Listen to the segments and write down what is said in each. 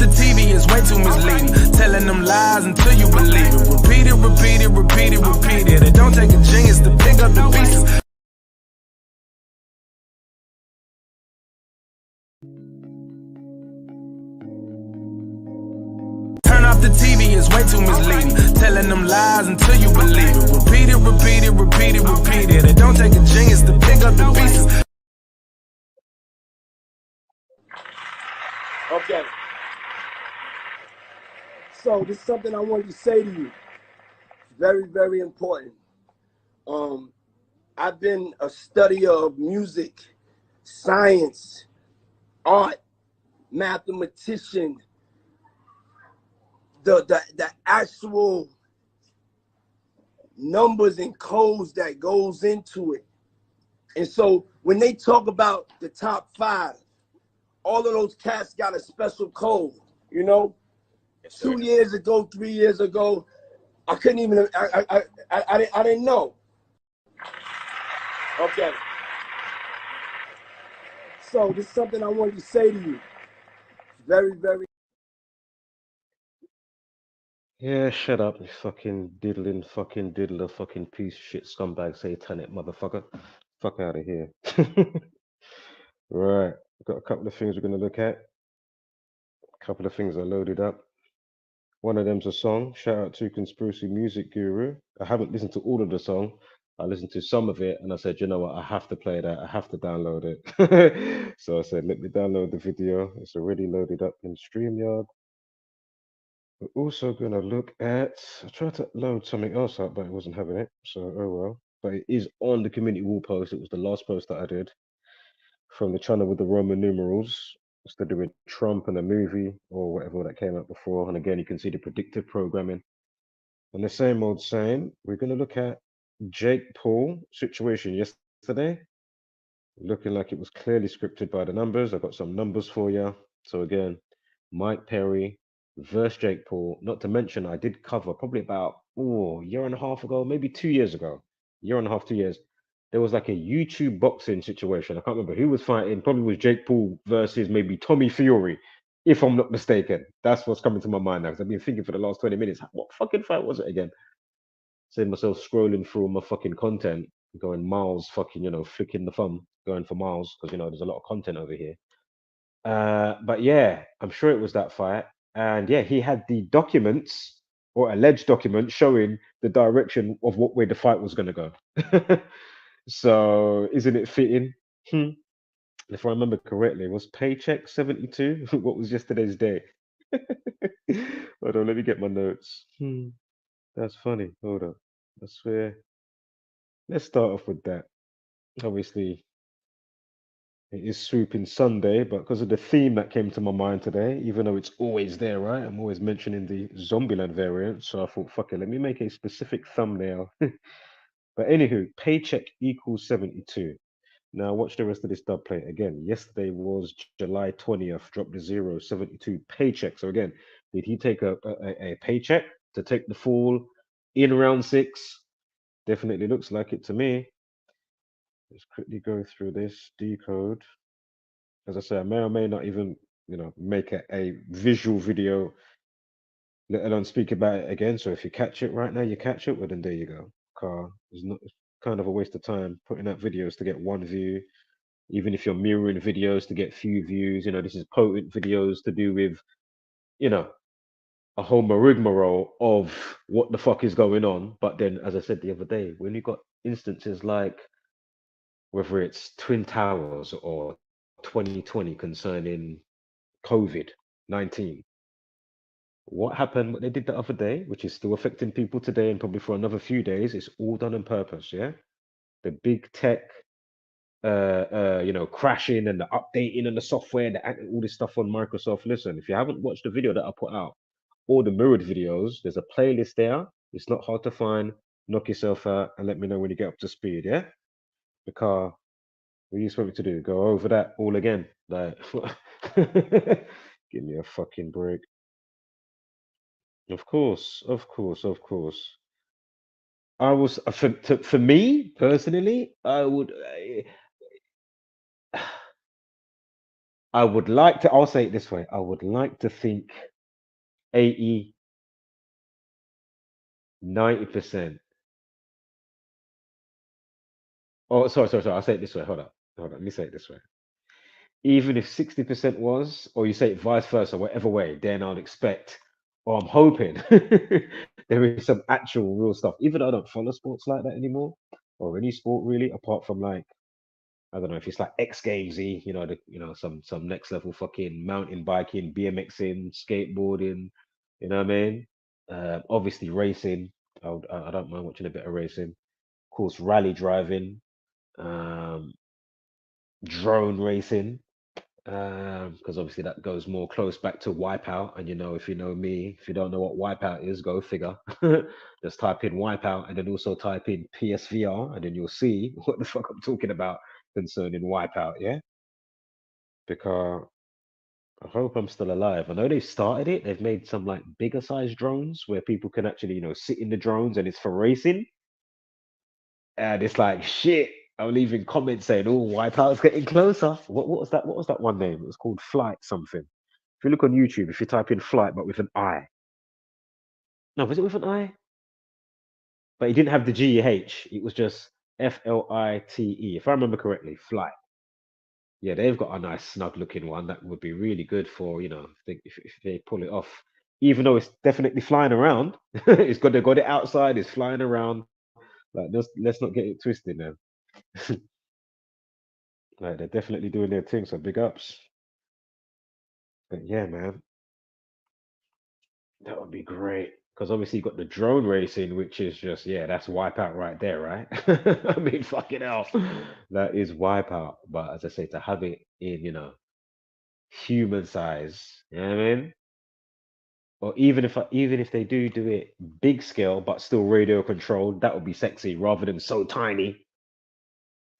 the TV is way too misleading. Telling them lies until you believe it. Repeat it, repeat it, repeat it, repeat it. It don't take a genius to pick up the pieces. Turn off the TV is way too misleading. Telling them lies until you believe it. Repeat it, repeat it, repeat it, repeat it. It don't take a genius to pick up the pieces. Okay. So this is something I wanted to say to you. Very, very important. I've been a studier of music, science, art, mathematician, the actual numbers and codes that goes into it. And so when they talk about the top 5, all of those cats got a special code, you know? Yes, 2 years ago, 3 years ago, I couldn't even, I didn't know. Okay. So this is something I wanted to say to you. Very, very. Yeah, shut up, you fucking diddling, fucking diddler, fucking piece of shit, scumbag, satanic motherfucker. Fuck out of here. Right, got a couple of things we're gonna look at. A couple of things I loaded up. One of them's a song. Shout out to Conspiracy Music Guru. I haven't listened to all of the song. I listened to some of it and I said, you know what, I have to play that. I have to download it. So I said, let me download the video. It's already loaded up in StreamYard. We're also going to look at, I tried to load something else up, but it wasn't having it. So, oh well. But it is on the community wall post. It was the last post that I did from the channel with the Roman numerals. It's to do with Trump and a movie or whatever that came out before. And again, you can see the predictive programming. And the same old saying, we're going to look at Jake Paul situation yesterday. Looking like it was clearly scripted by the numbers. I've got some numbers for you. So again, Mike Perry versus Jake Paul. Not to mention, I did cover probably about a year and a half ago, maybe 2 years ago, year and a half, 2 years. There was like a YouTube boxing situation. I can't remember who was fighting. Probably was Jake Paul versus maybe Tommy Fury, if I'm not mistaken. That's what's coming to my mind now. Because I've been thinking for the last 20 minutes, what fucking fight was it again? Seeing myself scrolling through my fucking content, going miles, fucking, flicking the thumb, going for miles, because, there's a lot of content over here. But yeah, I'm sure it was that fight. And yeah, he had the documents or alleged documents showing the direction of what way the fight was going to go. So isn't it fitting? If I remember correctly, was paycheck 72? What was yesterday's day? Hold on, let me get my notes. That's funny. Hold on. I swear. Let's start off with that. Obviously, it is Swooping Sunday, but because of the theme that came to my mind today, even though it's always there, right? I'm always mentioning the Zombieland variant, so I thought, fuck it, let me make a specific thumbnail. But anywho, paycheck equals 72. Now watch the rest of this dub plate again. Yesterday was July 20th, dropped the 0, 72 paycheck. So again, did he take a paycheck to take the fall in round 6? Definitely looks like it to me. Let's quickly go through this, decode. As I say, I may or may not even, make a visual video, let alone speak about it again. So if you catch it right now, you catch it, well then there you go. It's kind of a waste of time putting out videos to get one view, even if you're mirroring videos to get few views. This is potent videos to do with, a whole rigmarole of what the fuck is going on. But then, as I said the other day, when you got instances like whether it's Twin Towers or 2020 concerning COVID-19. What happened, what they did the other day, which is still affecting people today and probably for another few days, it's all done on purpose, yeah? The big tech, crashing and the updating and the software, all this stuff on Microsoft. Listen, if you haven't watched the video that I put out, all the mirrored videos, there's a playlist there. It's not hard to find. Knock yourself out and let me know when you get up to speed, yeah? Because what are you supposed to do? Go over that all again? Like, give me a fucking break. Of course, of course, of course. I was for me personally, I would. I would like to, I'll say it this way. I would like to think 80, 90%. Oh, sorry. I'll say it this way. Hold on. Let me say it this way. Even if 60% was, or you say it vice versa, whatever way, then I'd expect, or I'm hoping, there is some actual real stuff. Even though I don't follow sports like that anymore, or any sport really, apart from like, I don't know if it's like X Gamesy, some next level fucking mountain biking, BMXing, skateboarding, you know what I mean? Obviously racing. I don't mind watching a bit of racing. Of course, rally driving, um, drone racing, because obviously that goes more close back to Wipeout. And if you know me, if you don't know what Wipeout is, go figure. Just type in Wipeout and then also type in PSVR, and then you'll see what the fuck I'm talking about concerning Wipeout. Yeah, because I hope I'm still alive. I know they've started it. They've made some like bigger size drones where people can actually, sit in the drones and it's for racing. And it's like shit. I'm leaving comments saying, "Oh, Wipeout's getting closer." What was that? What was that one name? It was called Flight something. If you look on YouTube, if you type in Flight but with an I, no, was it with an I? But it didn't have the GH. It was just FLITE. If I remember correctly, Flight. Yeah, they've got a nice snug looking one that would be really good for if they pull it off. Even though it's definitely flying around, they got it outside. It's flying around. Like let's not get it twisted now. Like they're definitely doing their thing. So big ups. But yeah, man, that would be great. Because obviously you got the drone racing, which is just that's Wipeout right there, right? I mean, fucking hell, that is Wipeout. But as I say, to have it in human size, you know what I mean? Or even if they do it big scale but still radio controlled, that would be sexy rather than so tiny.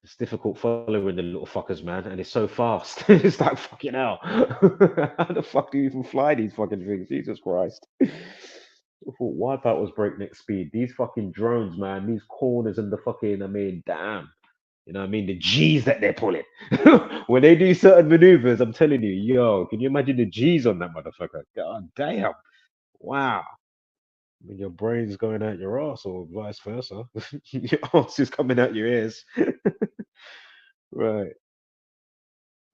It's difficult following the little fuckers, man, and it's so fast. It's like fucking hell. How the fuck do you even fly these fucking things? Jesus Christ. I thought Wipeout was breakneck speed. These fucking drones, man, these corners and the fucking, I mean, damn. You know what I mean? The G's that they're pulling. When they do certain maneuvers, I'm telling you, yo, can you imagine the G's on that motherfucker? God damn. Wow. I mean, your brain's going out your ass or vice versa. Your ass is coming out your ears. Right.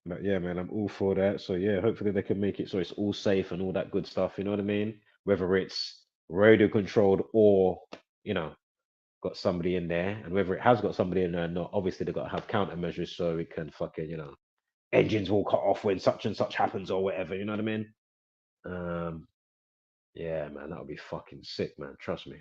But yeah, man, I'm all for that. So yeah, hopefully they can make it so it's all safe and all that good stuff. You know what I mean? Whether it's radio controlled or, you know, got somebody in there, and whether it has got somebody in there or not, obviously they've got to have countermeasures so it can fucking, engines will cut off when such and such happens or whatever. You know what I mean? Um, yeah, man, that would be fucking sick, man. Trust me.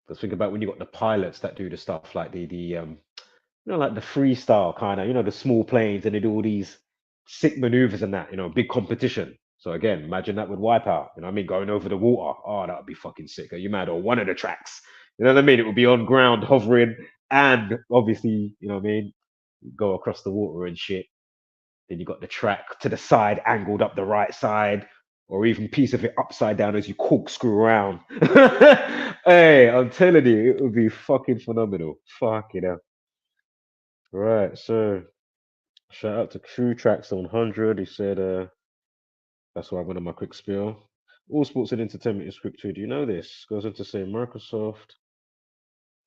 Because think about when you got the pilots that do the stuff like like the freestyle kind of, the small planes, and they do all these sick maneuvers and that, big competition. So again, imagine that with Wipeout. You know what I mean? Going over the water. Oh, that would be fucking sick. Are you mad? Or one of the tracks. You know what I mean? It would be on ground, hovering, and obviously, you know what I mean? Go across the water and shit. Then you got the track to the side, angled up the right side, or even piece of it upside down as you corkscrew around. Hey, I'm telling you, it would be fucking phenomenal. Fucking hell. Right, so shout out to True Tracks on 100. He said, that's why I went on my quick spiel. All sports and entertainment is scripted. You know this. Goes on to say Microsoft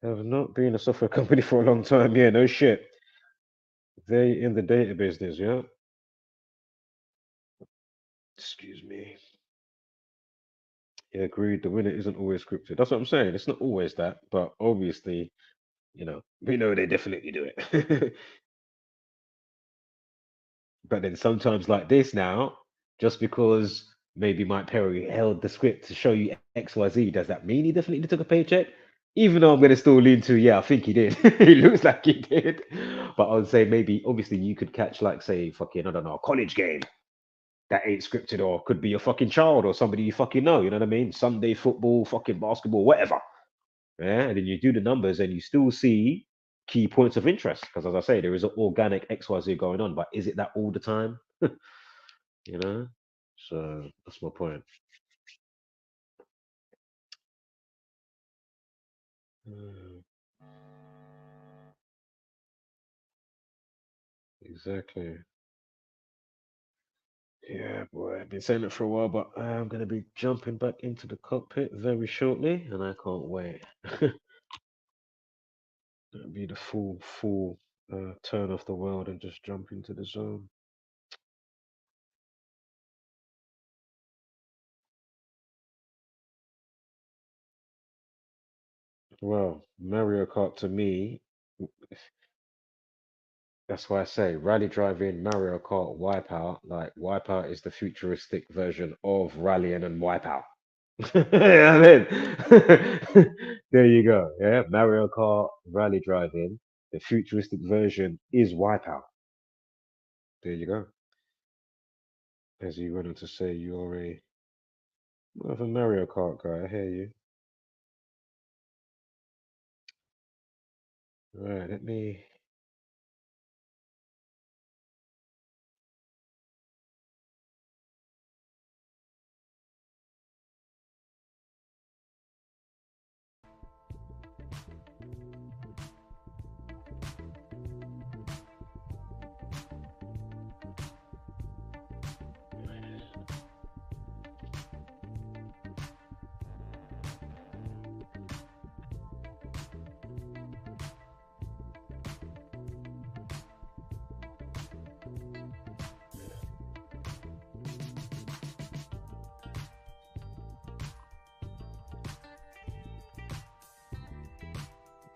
have not been a software company for a long time. Yeah, no shit. They in the data business, yeah. Excuse me. Yeah, agreed. The winner isn't always scripted. That's what I'm saying. It's not always that, but obviously, we know they definitely do it. But then sometimes like this now, just because maybe Mike Perry held the script to show you XYZ, does that mean he definitely took a paycheck? Even though I'm gonna still lean to, yeah, I think he did. It looks like he did. But I would say maybe obviously you could catch like say fucking, I don't know, a college game that ain't scripted, or could be a fucking child or somebody you fucking know, you know what I mean? Sunday football, fucking basketball, whatever. Yeah, and then you do the numbers and you still see key points of interest. Because as I say, there is an organic XYZ going on, but is it that all the time? You know? So that's my point. Mm, exactly. Yeah, boy, I've been saying it for a while, but I'm going to be jumping back into the cockpit very shortly, and I can't wait. That'll be the full turn off the world and just jump into the zone. Well, Mario Kart to me, that's why I say rally driving, Mario Kart, Wipeout. Like Wipeout is the futuristic version of rallying and Wipeout. Yeah, I mean, there you go. Yeah, Mario Kart, rally driving. The futuristic version is Wipeout. There you go. As you went on to say, you're a more of a Mario Kart guy. I hear you. Right, let me.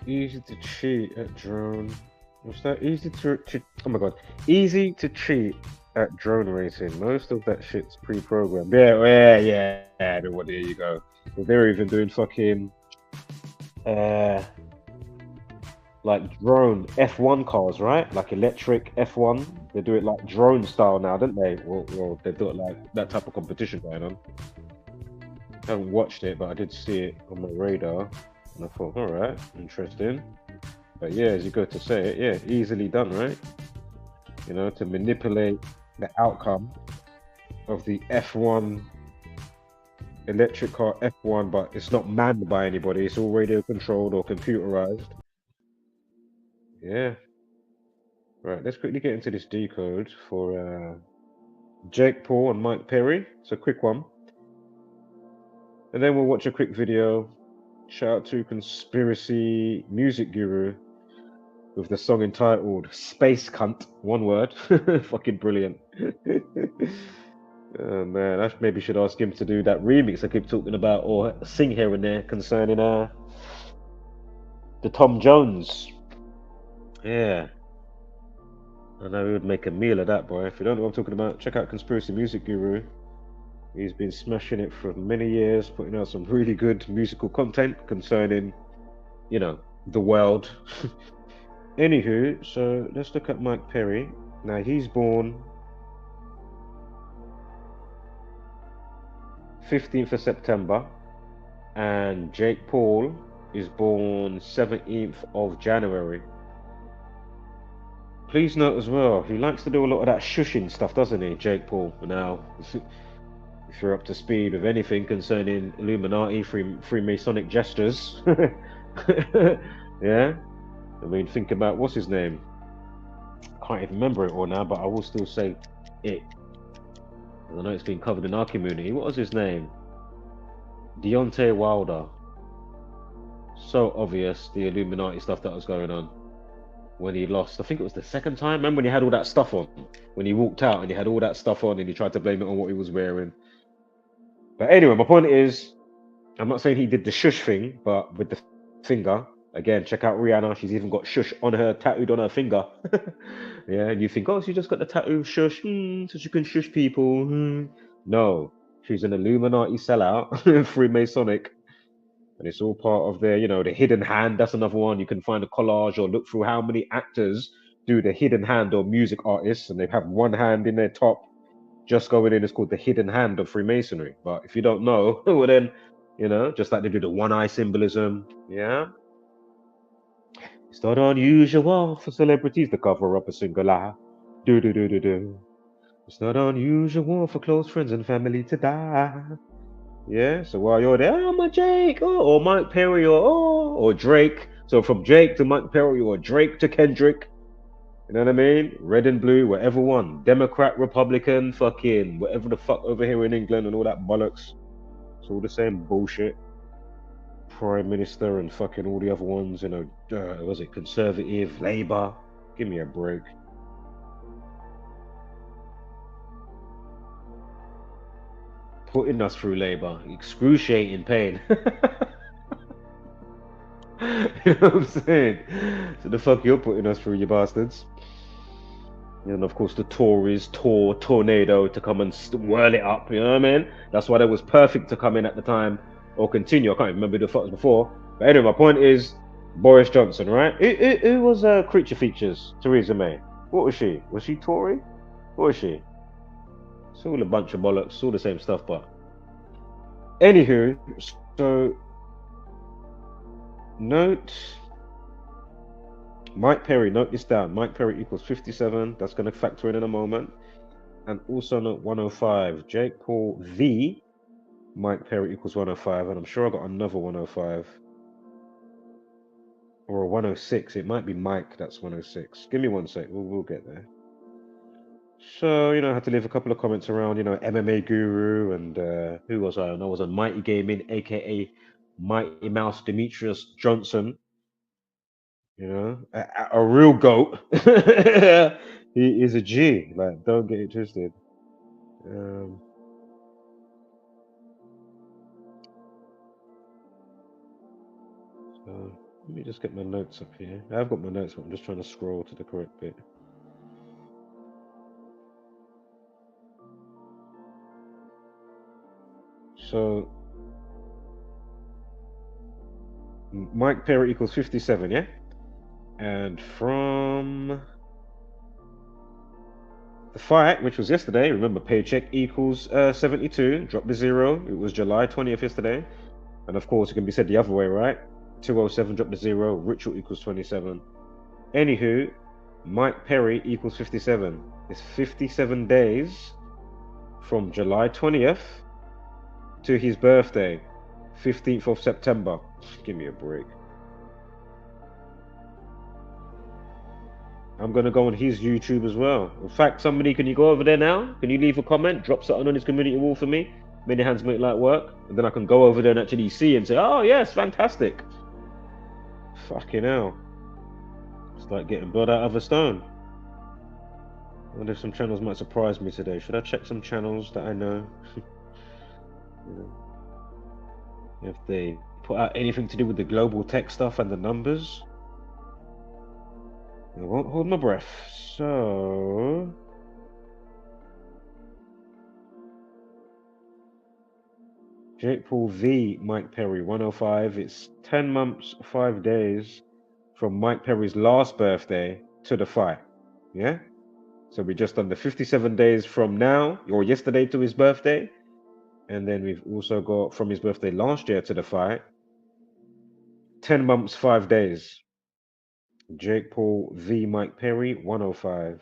Easy to cheat at drone. What's that? Easy to oh my god. Easy to cheat at drone racing. Most of that shit's pre-programmed. Yeah. Well, there you go. Well, they're even doing fucking uh like drone F1 cars, right? Like electric F1. They do it like drone style now, don't they? Well, they do it like that type of competition going on. I haven't watched it, but I did see it on my radar, and I thought, all right, interesting. But yeah, as you go to say it, yeah, easily done, right? You know, to manipulate the outcome of the F1 electric car F1, but it's not manned by anybody. It's all radio controlled or computerized. Yeah. Right, let's quickly get into this decode for Jake Paul and Mike Perry. It's a quick one. And then we'll watch a quick video. Shout out to Conspiracy Music Guru with the song entitled Space Cunt. One word. Fucking brilliant. Oh man, I maybe should ask him to do that remix I keep talking about or sing here and there concerning the Tom Jones. Yeah. I know he would make a meal of that, boy. If you don't know what I'm talking about, check out Conspiracy Music Guru. He's been smashing it for many years, putting out some really good musical content concerning, you know, the world. Anywho, so let's look at Mike Perry. Now, he's born 15th of September, and Jake Paul is born 17th of January. Please note as well, he likes to do a lot of that shushing stuff, doesn't he, Jake Paul? Now, if you're up to speed with anything concerning Illuminati, Freemasonic gestures, yeah? I mean, think about, what's his name? I can't even remember it all now, but I will still say it. I know it's been covered in our community. What was his name? Deontay Wilder. So obvious, the Illuminati stuff that was going on when he lost. I think it was the second time. Remember when he had all that stuff on? When he walked out and he had all that stuff on and he tried to blame it on what he was wearing. But anyway, my point is, I'm not saying he did the shush thing, but with the finger, again, check out Rihanna. She's even got shush on her, tattooed on her finger. Yeah, and you think, oh, she just got the tattoo shush, so she can shush people. No, she's an Illuminati sellout, Freemasonic. And it's all part of their, you know, the hidden hand. That's another one. You can find a collage or look through how many actors do the hidden hand or music artists, and they have one hand in their top just going in. It's called the hidden hand of Freemasonry. But if you don't know, well then, you know, just like they do the one eye symbolism, yeah. It's not unusual for celebrities to cover up a single eye. Do. It's not unusual for close friends and family to die. Yeah, so while you're there, oh, my Jake, or Mike Perry, or Drake. So from Jake to Mike Perry, or Drake to Kendrick. You know what I mean? Red and blue, whatever one. Democrat, Republican, fucking whatever the fuck over here in England and all that bollocks. It's all the same bullshit. Prime Minister and fucking all the other ones, you know, was it Conservative, Labour? Give me a break. Putting us through Labour, excruciating pain. You know what I'm saying? So the fuck you're putting us through, you bastards. And of course the Tories tornado to come and whirl it up, you know what I mean? That's why that was perfect to come in at the time or continue. I can't remember who the fuck was before. But anyway, my point is Boris Johnson, right? Who was Creature Features? Theresa May. What was she? Was she Tory? What was she? It's all a bunch of bollocks, it's all the same stuff, but anywho, so note Mike Perry, note this down. Mike Perry equals 57. That's going to factor in a moment. And also note 105. Jake Paul V. Mike Perry equals 105. And I'm sure I got another 105. Or a 106. It might be Mike that's 106. Give me 1 sec. We'll get there. So, you know, I had to leave a couple of comments around, you know, MMA Guru and who was I? I was on Mighty Gaming, aka Mighty Mouse Demetrius Johnson. You know, a real goat. He is a G. Like, don't get it twisted. So let me just get my notes up here. I've got my notes, but I'm just trying to scroll to the correct bit. So Mike Perry equals 57, yeah? And from the fight, which was yesterday, remember paycheck equals 72, drop the 0. It was July 20th yesterday. And of course, it can be said the other way, right? 207, drop the 0, ritual equals 27. Anywho, Mike Perry equals 57. It's 57 days from July 20th to his birthday, 15th of September. Give me a break. I'm going to go on his YouTube as well. In fact, somebody, can you go over there now? Can you leave a comment? Drop something on his community wall for me. Many hands make light work. And then I can go over there and actually see and say, oh, yes, fantastic. Fucking hell. It's like getting blood out of a stone. I wonder if some channels might surprise me today. Should I check some channels that I know? You know, if they put out anything to do with the global tech stuff and the numbers. I won't hold my breath. So Jake Paul v Mike Perry 105. It's 10 months 5 days from Mike Perry's last birthday to the fight. Yeah, so we just done the 57 days from now or yesterday to his birthday, and then we've also got from his birthday last year to the fight 10 months 5 days. Jake Paul v Mike Perry 105.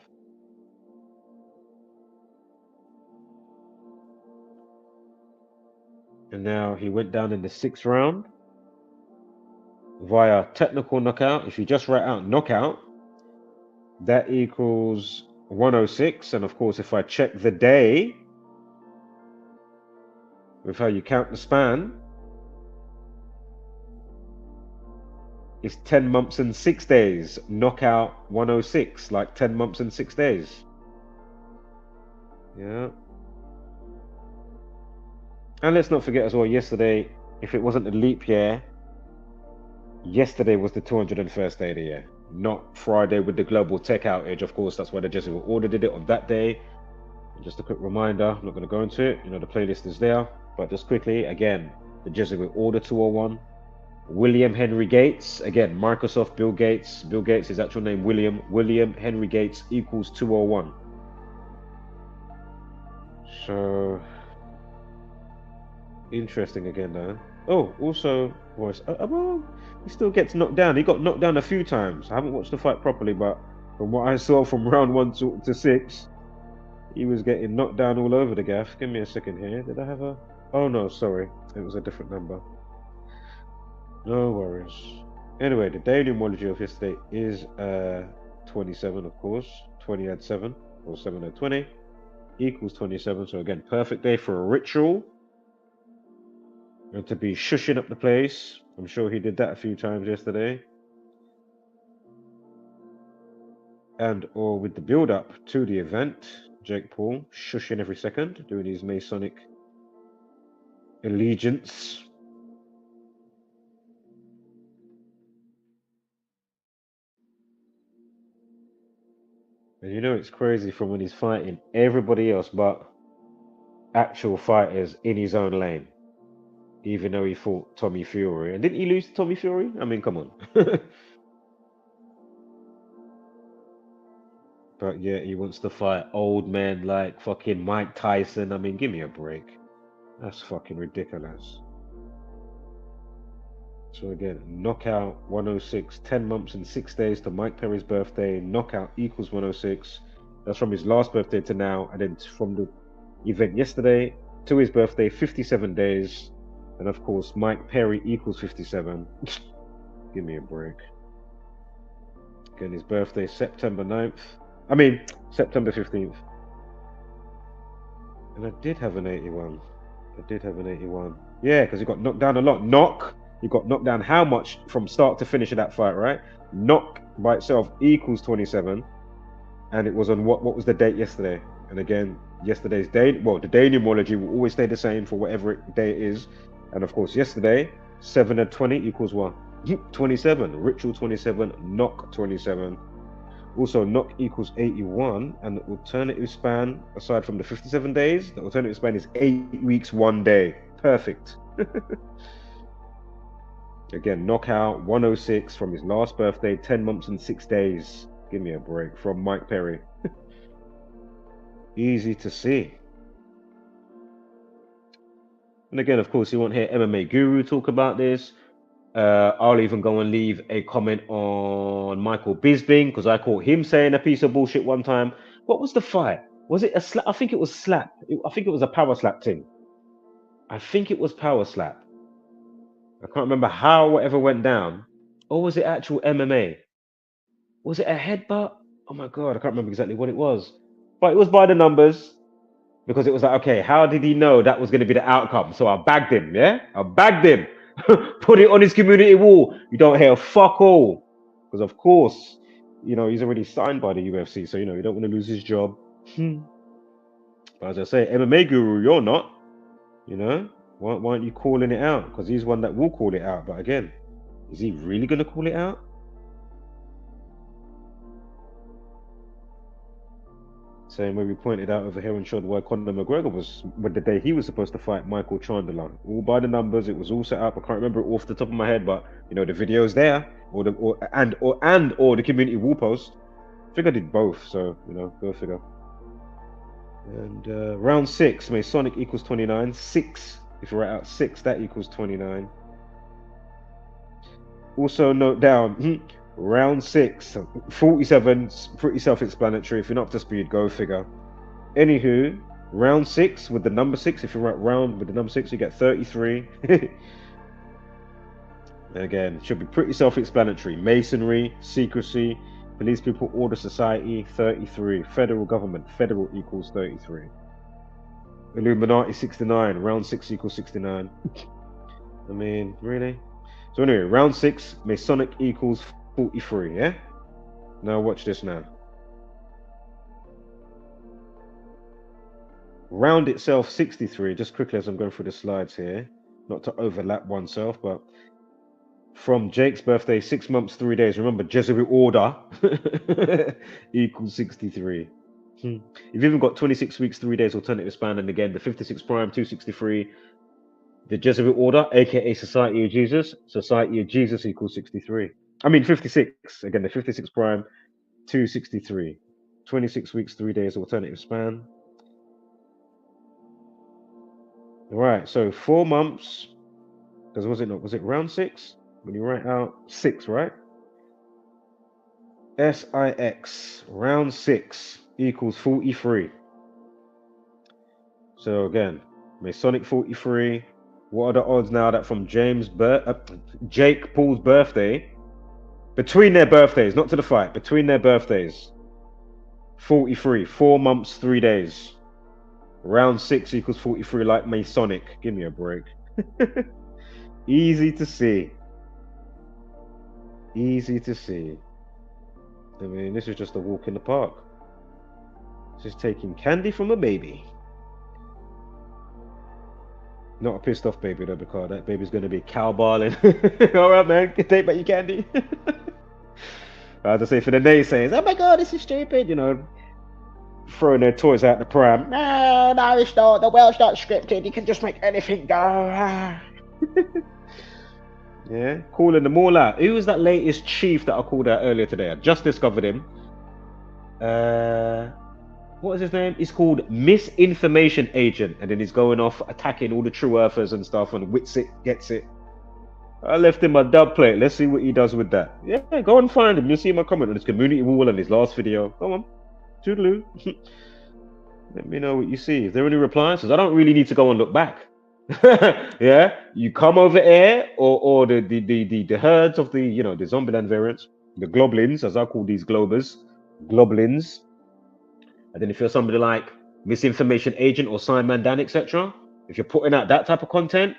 And now he went down in the 6th round via technical knockout. If you just write out knockout, that equals 106. And of course, if I check the day with how you count the span, it's 10 months and 6 days. Knockout 106, like 10 months and 6 days. Yeah. And let's not forget as well, yesterday, if it wasn't a leap year, yesterday was the 201st day of the year, not Friday with the global tech outage. Of course, that's why the Jesuit order did it on that day. And just a quick reminder, I'm not going to go into it, you know, the playlist is there, but just quickly, again, the Jesuit order 201. William Henry Gates, again, Microsoft, Bill Gates, his actual name, William Henry Gates equals 201. So, interesting again though. Oh, also, voice. Well, he still gets knocked down. He got knocked down a few times. I haven't watched the fight properly, but from what I saw from round 1 to 6, he was getting knocked down all over the gaff. Give me a second here. Did I have a... Oh no, sorry. It was a different number. No worries. Anyway, the daily homology of yesterday is 27, of course. 20 had 7, or 7 had 20, equals 27. So again, perfect day for a ritual. And to be shushing up the place. I'm sure he did that a few times yesterday. And or with the build up to the event, Jake Paul shushing every second, doing his Masonic allegiance. And you know it's crazy from when he's fighting everybody else but actual fighters in his own lane. Even though he fought Tommy Fury. And didn't he lose to Tommy Fury? I mean, come on. But yeah, he wants to fight old men like fucking Mike Tyson. I mean, give me a break. That's fucking ridiculous. So again, knockout 106, 10 months and 6 days to Mike Perry's birthday. Knockout equals 106. That's from his last birthday to now. And then from the event yesterday to his birthday, 57 days. And of course, Mike Perry equals 57. Give me a break. Again, his birthday, September 9th. I mean, September 15th. And I did have an 81. Yeah, because he got knocked down a lot. He got knocked down how much from start to finish of that fight, right? Knock by itself equals 27. And it was on what was the date yesterday? And again, yesterday's date, well, the day numerology will always stay the same for whatever day it is. And of course, yesterday, 7 and 20 equals what? 27. Ritual 27, knock 27. Also, knock equals 81, and the alternative span, aside from the 57 days, the alternative span is 8 weeks, 1 day. Perfect. Again, knockout 106 from his last birthday, 10 months and 6 days. Give me a break. From Mike Perry. Easy to see. And again, of course, you won't hear MMA Guru talk about this. I'll even go and leave a comment on Michael Bisping because I caught him saying a piece of bullshit one time. What was the fight? Was it a slap? I think it was slap. I think it was a power slap thing. I think it was power slap. I can't remember how whatever went down. Or was it actual MMA? Was it a headbutt? Oh my God, I can't remember exactly what it was. But it was by the numbers because it was like, okay, how did he know that was going to be the outcome? So I bagged him, yeah? I bagged him. Put it on his community wall. You don't hear fuck all. Because of course, you know, he's already signed by the UFC. So, you know, you don't want to lose his job. But as I say, MMA Guru, you're not. You know? Why aren't you calling it out? Because he's one that will call it out. But again, is he really going to call it out? Same way we pointed out over here and showed why Conor McGregor was with the day he was supposed to fight Michael Chandler. All by the numbers, it was all set up. I can't remember it off the top of my head, but you know the video's there, or the community wall post. I think I did both, so you know, go figure. And round 6, Masonic equals 29. 6, if you write out 6, that equals 29. Also note down. Round 6, 47, pretty self-explanatory. If you're not up to speed, go figure. Anywho, round 6 with the number 6, if you write round with the number 6, you get 33. Again, should be pretty self-explanatory. Masonry, secrecy, police people, order society, 33. Federal government, federal equals 33. Illuminati, 69. Round 6 equals 69. I mean, really? So anyway, round 6, Masonic equals 43, yeah? Now watch this now. Round itself 63, just quickly as I'm going through the slides here, not to overlap oneself, but from Jake's birthday, 6 months, 3 days, remember Jesuit order equals 63. You've even got 26 weeks, 3 days alternative span, and again the 56 prime, 263. The Jesuit order, aka Society of Jesus equals 63. I mean 56. Again, the 56 prime, 263. 26 weeks, 3 days alternative span. All right, so 4 months. Because was it round 6? When you write out 6, right? SIX, round 6 equals 43. So again, Masonic 43. What are the odds now that from Jake Paul's birthday Between their birthdays, not to the fight, between their birthdays. 43, 4 months, 3 days. Round 6 equals 43 like Masonic. Give me a break. Easy to see. Easy to see. I mean, this is just a walk in the park. This is taking candy from a baby. Not a pissed off baby though, because that baby's going to be cowballing. All right, man, take back your candy. I have to say for the naysayers, oh my God, this is stupid, you know, throwing their toys out the pram. No, it's not. The world's not scripted. You can just make anything go. Yeah, calling them all out. Who was that latest chief that I called out earlier today? I just discovered him. What is his name? He's called Misinformation Agent, and then he's going off attacking all the true earthers and stuff, and wits it, gets it. I left him a dub plate. Let's see what he does with that. Yeah, go and find him. You'll see my comment on his community wall and his last video. Come on, toodaloo. Let me know what you see. Is there any replies? Because I don't really need to go and look back. Yeah, you come over here, or the herds of the, you know, the Zombieland variants, the globlins, as I call these globers, globlins. And then if you're somebody like Misinformation Agent or Sign Man Dan, etc., if you're putting out that type of content,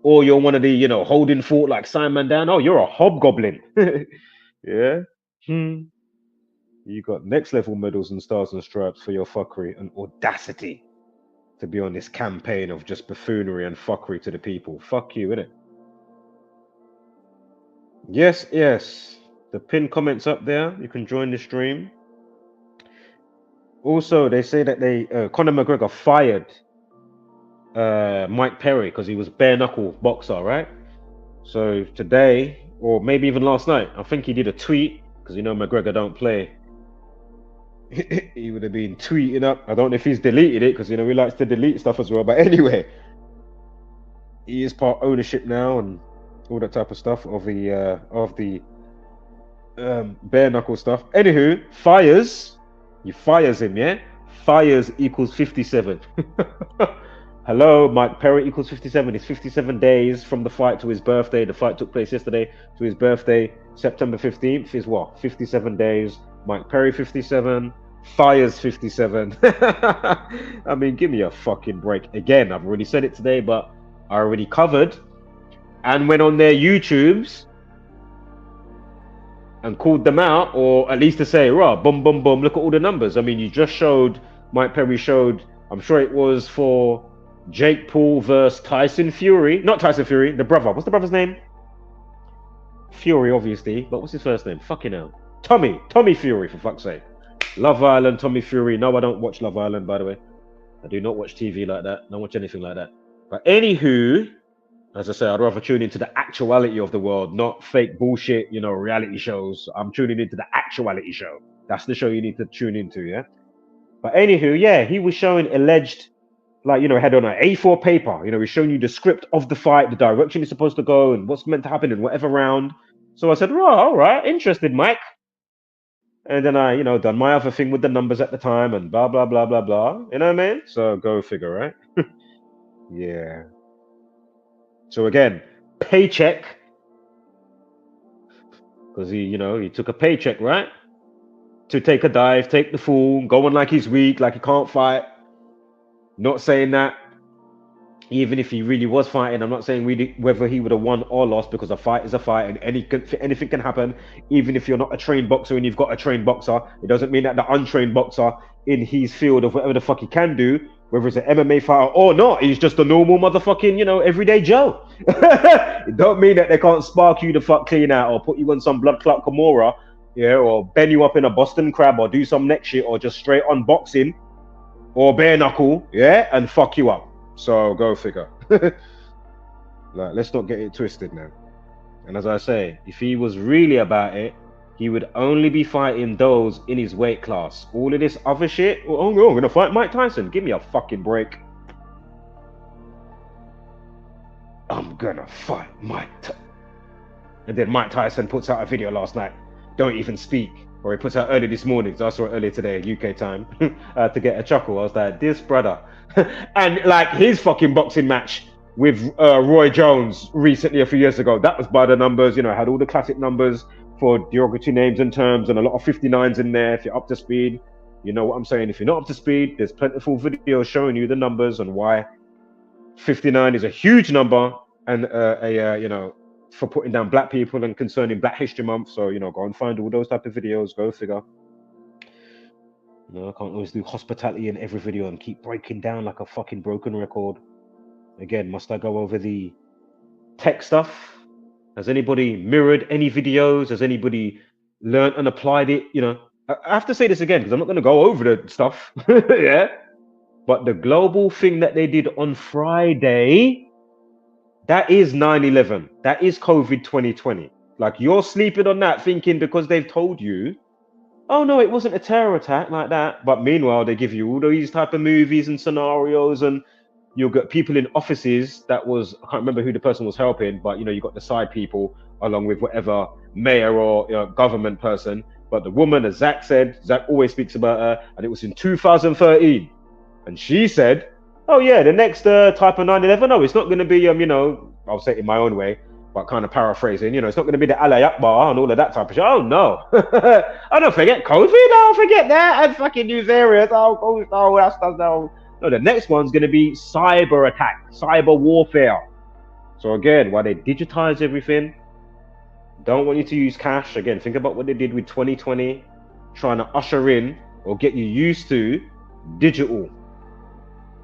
or you're one of the, you know, holding fort like Sign Man Dan, oh, you're a hobgoblin. Yeah. You got next level medals and stars and stripes for your fuckery and audacity to be on this campaign of just buffoonery and fuckery to the people. Fuck you, innit? Yes, yes. The pinned comments up there. You can join the stream. Also, they say that they Conor McGregor fired Mike Perry because he was bare knuckle boxer, right? So today, or maybe even last night, I think he did a tweet because you know McGregor don't play. He would have been tweeting up. I don't know if he's deleted it because you know he likes to delete stuff as well. But anyway, he is part ownership now and all that type of stuff of the bare knuckle stuff. Anywho, fires. He fires him, yeah? Fires equals 57. Hello, Mike Perry equals 57. It's 57 days from the fight to his birthday. The fight took place yesterday to his birthday. September 15th is what? 57 days. Mike Perry 57. Fires 57. I mean, give me a fucking break. Again, I've already said it today, but I already covered and went on their YouTubes and called them out, or at least to say, rah, boom, boom, boom, look at all the numbers. I mean, you just showed, Mike Perry showed, I'm sure it was for Jake Paul versus Tyson Fury. Not Tyson Fury, the brother. What's the brother's name? Fury, obviously, but what's his first name? Fucking hell. Tommy Fury, for fuck's sake. Love Island, Tommy Fury. No, I don't watch Love Island, by the way. I do not watch TV like that. Don't watch anything like that. But anywho, as I say, I'd rather tune into the actuality of the world, not fake bullshit, you know, reality shows. I'm tuning into the actuality show. That's the show you need to tune into, yeah? But anywho, yeah, he was showing alleged, like, you know, had on an A4 paper, you know, he's showing you the script of the fight, the direction it's supposed to go, and what's meant to happen in whatever round. So I said, oh, all right, interested, Mike. And then I, you know, done my other thing with the numbers at the time and blah, blah, blah, blah, blah. You know what I mean? So go figure, right? Yeah. So again, paycheck, because he, you know, he took a paycheck, right? To take a dive, take the fall, going like he's weak, like he can't fight. Not saying that even if he really was fighting, I'm not saying really whether he would have won or lost, because a fight is a fight and anything can happen. Even if you're not a trained boxer and you've got a trained boxer, it doesn't mean that the untrained boxer in his field of whatever the fuck he can do, whether it's an MMA fighter or not, he's just a normal motherfucking, you know, everyday Joe. It don't mean that they can't spark you the fuck clean out or put you on some blood clot Kimura, yeah, or bend you up in a Boston Crab or do some neck shit or just straight on boxing or bare knuckle, yeah, and fuck you up. So go figure. Like, let's not get it twisted now. And as I say, if he was really about it, he would only be fighting those in his weight class. All of this other shit, oh no, I'm gonna fight Mike Tyson. Give me a fucking break. I'm gonna fight Mike Tyson. And then Mike Tyson puts out a video last night. Don't even speak. Or he puts out early this morning. So I saw it earlier today, UK time. To get a chuckle. I was like, this brother. And like his fucking boxing match with Roy Jones recently a few years ago, that was by the numbers, you know, had all the classic numbers, for derogatory names and terms, and a lot of 59s in there. If you're up to speed, you know what I'm saying. If you're not up to speed, there's plentiful videos showing you the numbers and why 59 is a huge number, and you know, for putting down black people and concerning Black History Month. So, you know, go and find all those type of videos. Go figure. No, I can't always do hospitality in every video and keep breaking down like a fucking broken record. Again, must I go over the tech stuff? Has anybody mirrored any videos? Has anybody learned and applied it? You know, I have to say this again because I'm not going to go over the stuff. Yeah. But the global thing that they did on Friday, that is 9/11. That is COVID 2020. Like, you're sleeping on that thinking because they've told you, oh no, it wasn't a terror attack like that. But meanwhile, they give you all these type of movies and scenarios, and you'll get people in offices that was, I can't remember who the person was helping, but you know, you got the side people along with whatever mayor or, you know, government person. But the woman, as Zach said, Zach always speaks about her, and it was in 2013. And she said, oh yeah, the next type of 9/11, oh, it's not going to be, you know, I'll say it in my own way, but kind of paraphrasing, you know, it's not going to be the Allah Akbar and all of that type of shit. Oh no. I don't forget COVID. I'll forget that. And fucking new variants. Oh, that's no. No, the next one's going to be cyber attack, cyber warfare. So again, while they digitize everything, don't want you to use cash. Again, think about what they did with 2020, trying to usher in or get you used to digital.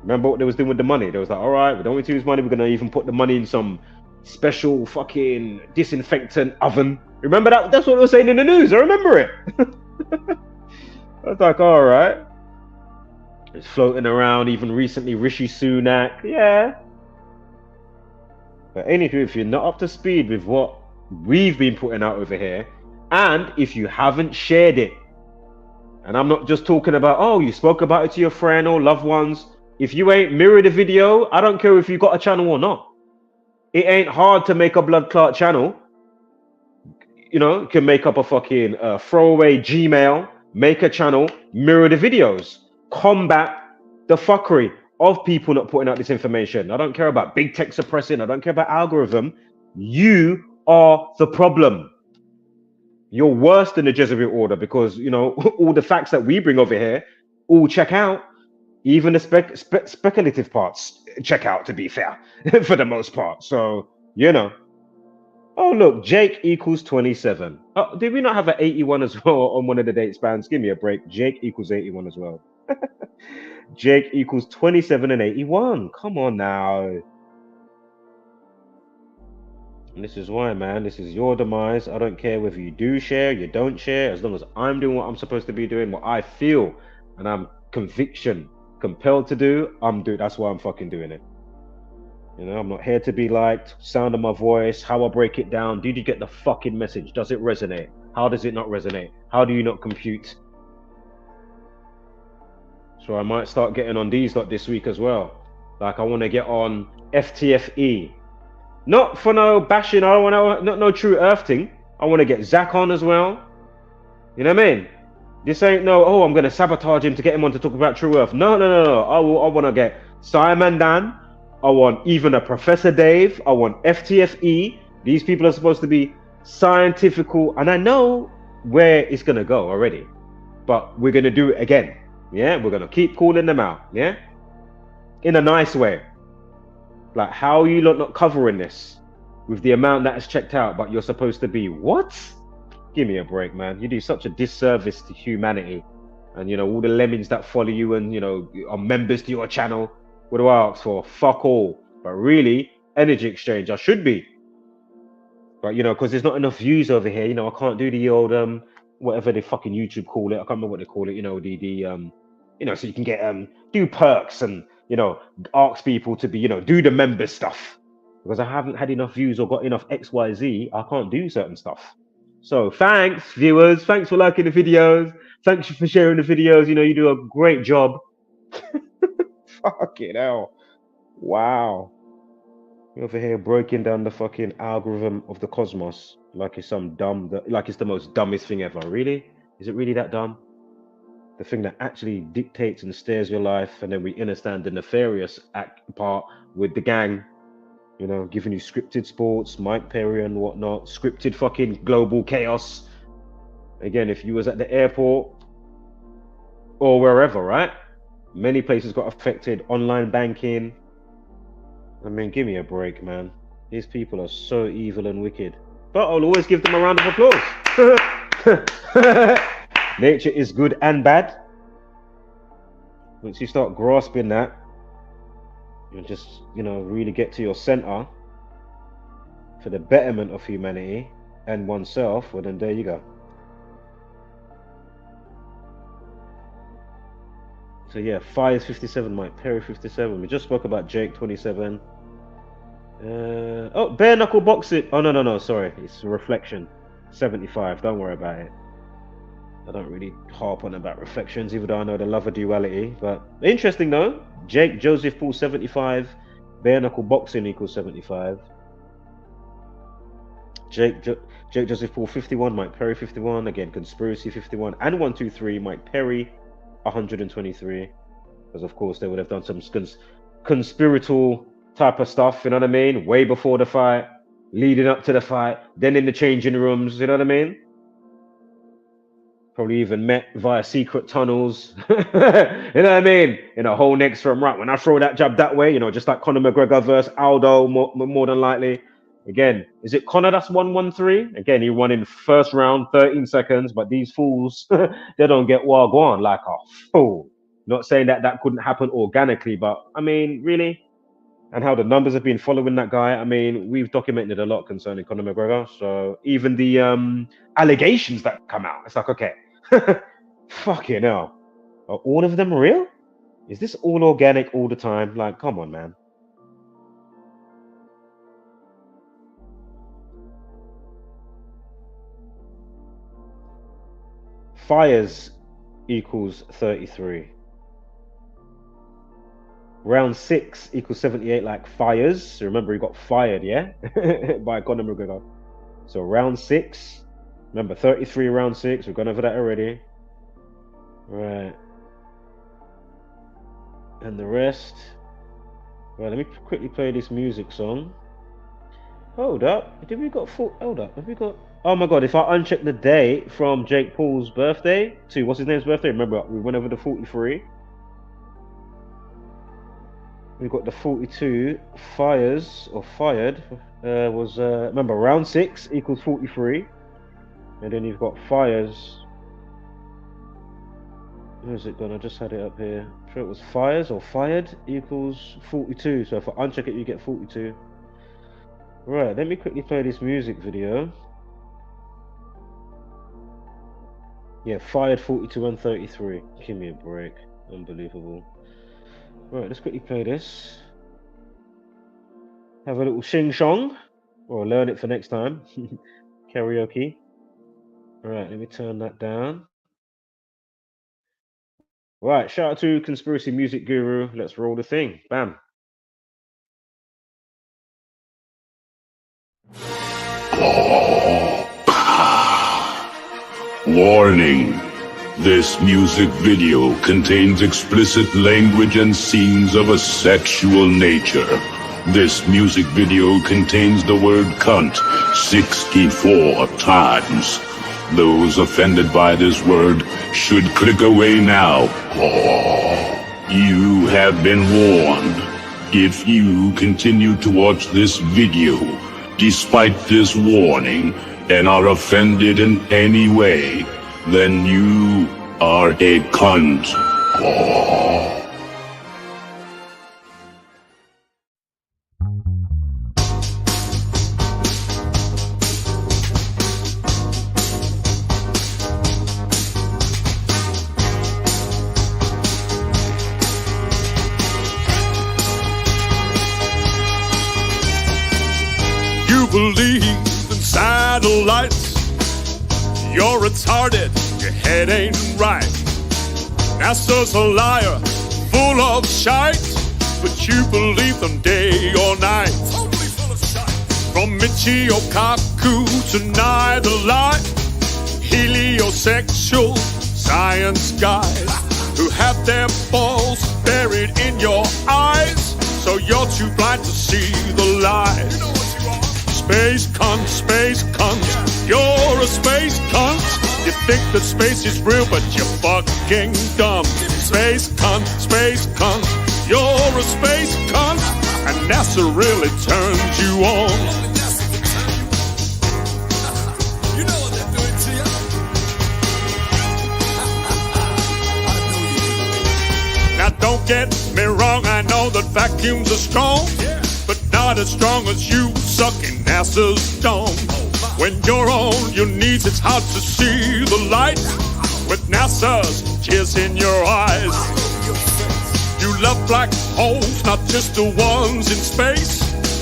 Remember what they was doing with the money? They was like, all right, we don't want to use money. We're going to even put the money in some special fucking disinfectant oven. Remember that? That's what they were saying in the news. I remember it. I was like, all right. It's floating around even recently, Rishi Sunak. Yeah. But anyway, if you're not up to speed with what we've been putting out over here, and if you haven't shared it, and I'm not just talking about, oh, you spoke about it to your friend or loved ones. If you ain't mirrored a video, I don't care if you got a channel or not. It ain't hard to make a blood clot channel. You know, you can make up a fucking throwaway Gmail, make a channel, mirror the videos, combat the fuckery of people not putting out this information. I don't care about big tech suppressing. I don't care about algorithm. You are the problem. You're worse than the Jesuit order because, you know, all the facts that we bring over here all check out. Even the speculative parts check out, to be fair, for the most part. So, you know. Oh, look, Jake equals 27. Oh, did we not have an 81 as well on one of the date spans? Give me a break. Jake equals 81 as well. Jake equals 27 and 81. Come on now. And this is why, man. This is your demise. I don't care whether you do share, you don't share. As long as I'm doing what I'm supposed to be doing, what I feel, and I'm compelled to do, I'm doing. That's why I'm fucking doing it. You know, I'm not here to be liked, sound of my voice, how I break it down. Did you get the fucking message? Does it resonate? How does it not resonate? How do you not compute? So I might start getting on these lot this week as well. Like, I want to get on FTFE. Not for no bashing, I don't want no true earth thing. I want to get Zach on as well. You know what I mean? This ain't no, oh, I'm going to sabotage him to get him on to talk about true earth. No. I want to get Simon Dan. I want even a Professor Dave. I want FTFE. These people are supposed to be scientifical. And I know where it's going to go already. But we're going to do it again. Yeah? We're going to keep calling them out. Yeah? In a nice way. Like, how are you not covering this with the amount that is checked out, but you're supposed to be what? Give me a break, man. You do such a disservice to humanity. And, you know, all the lemmings that follow you and, you know, are members to your channel. What do I ask for? Fuck all. But really, energy exchange, I should be. But, you know, because there's not enough views over here, you know, I can't do the old, whatever they fucking YouTube call it. I can't remember what they call it, you know, you know, so you can get, do perks and, you know, ask people to be, you know, do the member stuff. Because I haven't had enough views or got enough XYZ, I can't do certain stuff. So thanks, viewers. Thanks for liking the videos. Thanks for sharing the videos. You know, you do a great job. Fucking hell. Wow. You're over here breaking down the fucking algorithm of the cosmos like it's some dumb, like it's the most dumbest thing ever. Really? Is it really that dumb? The thing that actually dictates and steers your life, and then we understand the nefarious part with the gang, you know, giving you scripted sports, Mike Perry and whatnot, scripted fucking global chaos, Again, if you was at the airport or wherever, right? Many places got affected. Online banking. I mean, give me a break, man. These people are so evil and wicked. But I'll always give them a round of applause. Nature is good and bad. Once you start grasping that, you just, you know, really get to your center for the betterment of humanity and oneself, well then there you go. So yeah, Fires 57, Mike Perry 57. We just spoke about Jake 27. Oh, bare knuckle boxing. Oh no, sorry, it's a Reflection 75. Don't worry about it. I don't really harp on about reflections, even though I know the love of duality. But interesting though, Jake Joseph Paul 75, bare knuckle boxing equals 75. Jake Joseph Paul 51, Mike Perry 51. Again, conspiracy 51 and 123, Mike Perry 123. Because of course they would have done some conspiratorial type of stuff, you know what I mean? Way before the fight, leading up to the fight, then in the changing rooms, you know what I mean? Probably even met via secret tunnels, you know what I mean? In a whole next from right, when I throw that jab that way, you know, just like Conor McGregor versus Aldo, more than likely. Again, is it Conor that's 113? Again, he won in first round, 13 seconds, but these fools, they don't get wagwan like a fool. Not saying that that couldn't happen organically, but I mean, really? And how the numbers have been following that guy. I mean, we've documented a lot concerning Conor McGregor. So even the allegations that come out, it's like, okay, fucking hell. Are all of them real? Is this all organic all the time? Like, come on, man. Fires equals 33. Round 6 equals 78, like Fires. So remember, he got fired, yeah? By Conor McGregor. So round 6. Remember, 33 round 6. We've gone over that already. Right. And the rest. Right, let me quickly play this music song. Hold up. Did we got full? Hold up. Have we got? Oh my god, if I uncheck the date from Jake Paul's birthday to what's his name's birthday? Remember, we went over the 43. We've got the 42 Fires or fired was remember round 6 equals 43, and then you've got Fires. Where's it gone? I just had it up here. I'm sure it was Fires or fired equals 42. So if I uncheck it, you get 42. Right, let me quickly play this music video. Yeah, fired 42 and 33. Give me a break. Unbelievable. Right, let's quickly play this. Have a little shing-shong, or learn it for next time. Karaoke. Right, let me turn that down. Right, shout out to Conspiracy Music Guru. Let's roll the thing. Bam. Warning. This music video contains explicit language and scenes of a sexual nature. This music video contains the word cunt 64 times. Those offended by this word should click away now. You have been warned. If you continue to watch this video, despite this warning, and are offended in any way, then you are a cunt. You believe in satellites. You're retarded, your head ain't right. NASA's a liar, full of shite, but you believe them day or night. Totally full of shite. From Michio Kaku to Neither Light, heliosexual science guys who have their balls buried in your eyes, so you're too blind to see the light. You know what you are? Space cunt, you're a space cunt. You think that space is real, but you're fucking dumb. Space cunt, you're a space cunt, and NASA really turns you on. You know what they're doing to you. Now don't get me wrong, I know that vacuums are strong, but not as strong as you sucking NASA's dome. When you're on your knees, it's hard to see the light with NASA's tears in your eyes. You love black holes, not just the ones in space.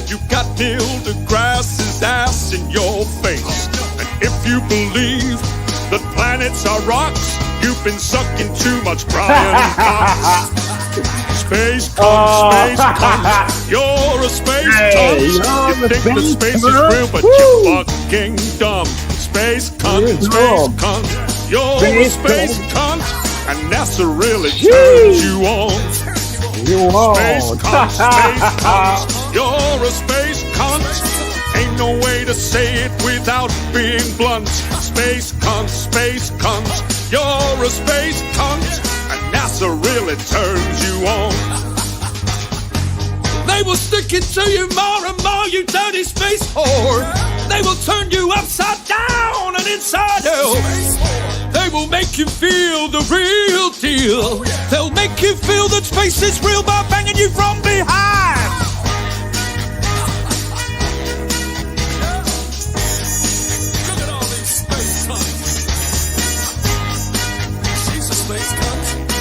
You got Neil deGrasse's ass in your face. And if you believe that planets are rocks, you've been sucking too much Brian Cox. Space cunt, you're a space cunt. You think that space is real, but you're fucking dumb. Space cunt, you're a space cunt, and NASA really turns you on. Space cunt, you're a space cunt. Ain't no way to say it without being blunt. Space cunt, you're a space cunt, and NASA really turns you on. They will stick it to you more and more, you dirty space whore. They will turn you upside down and inside out. They will make you feel the real deal. They'll make you feel that space is real by banging you from behind. Look at all these space cunts. She's a space cunt.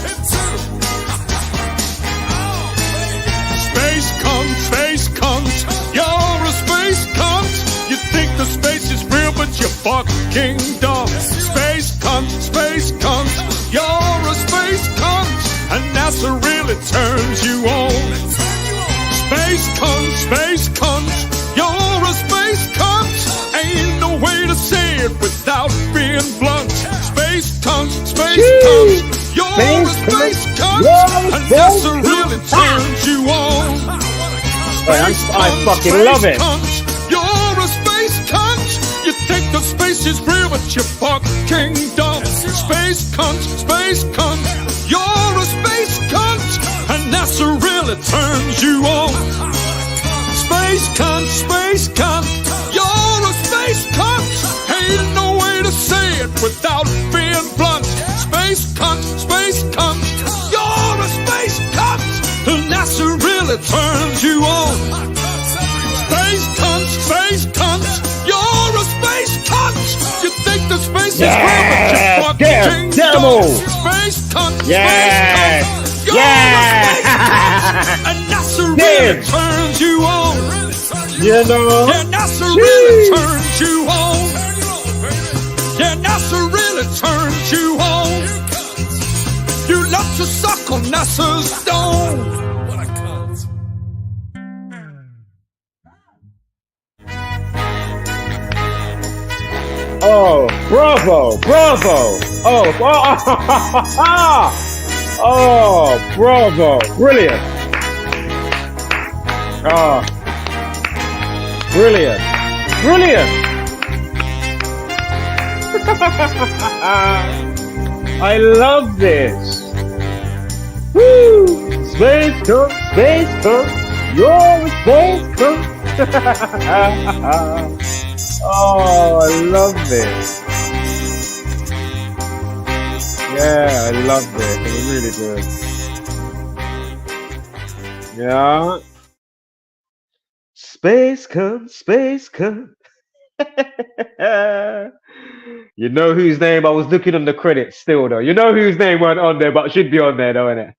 Him too. Oh, baby. Space cunt, you're a space cunt. You think the space is real, but you're fucking dumb. Space cunt, you're a space cunt, and NASA really turns you on. Space cunt, you're a space cunt. Ain't no way to say it without being blunt. Space cunt, you're a space cunt, and NASA really turns you on. I fucking love it. Cunt, you're a space cunt. You think the space is real, but you're fucking dumb. Space cunt, you're a space cunt, and NASA really turns you on. Space cunt, you're a space cunt. Ain't no way to say it without being blunt. Space cunt, you're a space cunt, and NASA really turns you on. Space cunt, you're a space cunt. You think the space is real, but you're fucking dumb. Space cunt, you're a space cunt, and NASA really turns you on. You know, Yeah, NASA really turns you on. Yeah, NASA really turns you on. You love to suck on NASA's dome. What a cunt. oh, bravo. Oh, bravo. Brilliant. Oh, brilliant. I love this. Woo! Space cunt, you're a space cunt. Oh, I love this. Yeah, I love this. It's really good. Yeah. Space cunt. You know whose name I was looking on the credits still though. You know whose name weren't on there, but should be on there though, innit?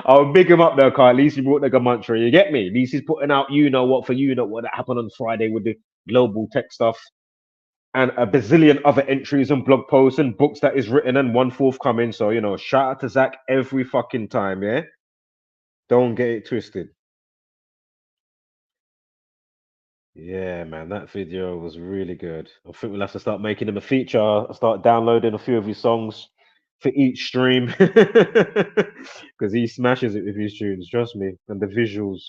I'll big him up though, Carl. At least he brought the Gamantra. You get me? At least he's putting out you know what that happened on Friday with the global tech stuff and a bazillion other entries and blog posts and books that is written and one forthcoming. So, you know, shout out to Zach every fucking time, yeah? Don't get it twisted. Yeah, man, that video was really good. I think we'll have to start making him a feature. I'll start downloading a few of his songs for each stream because he smashes it with his tunes, trust me, and the visuals.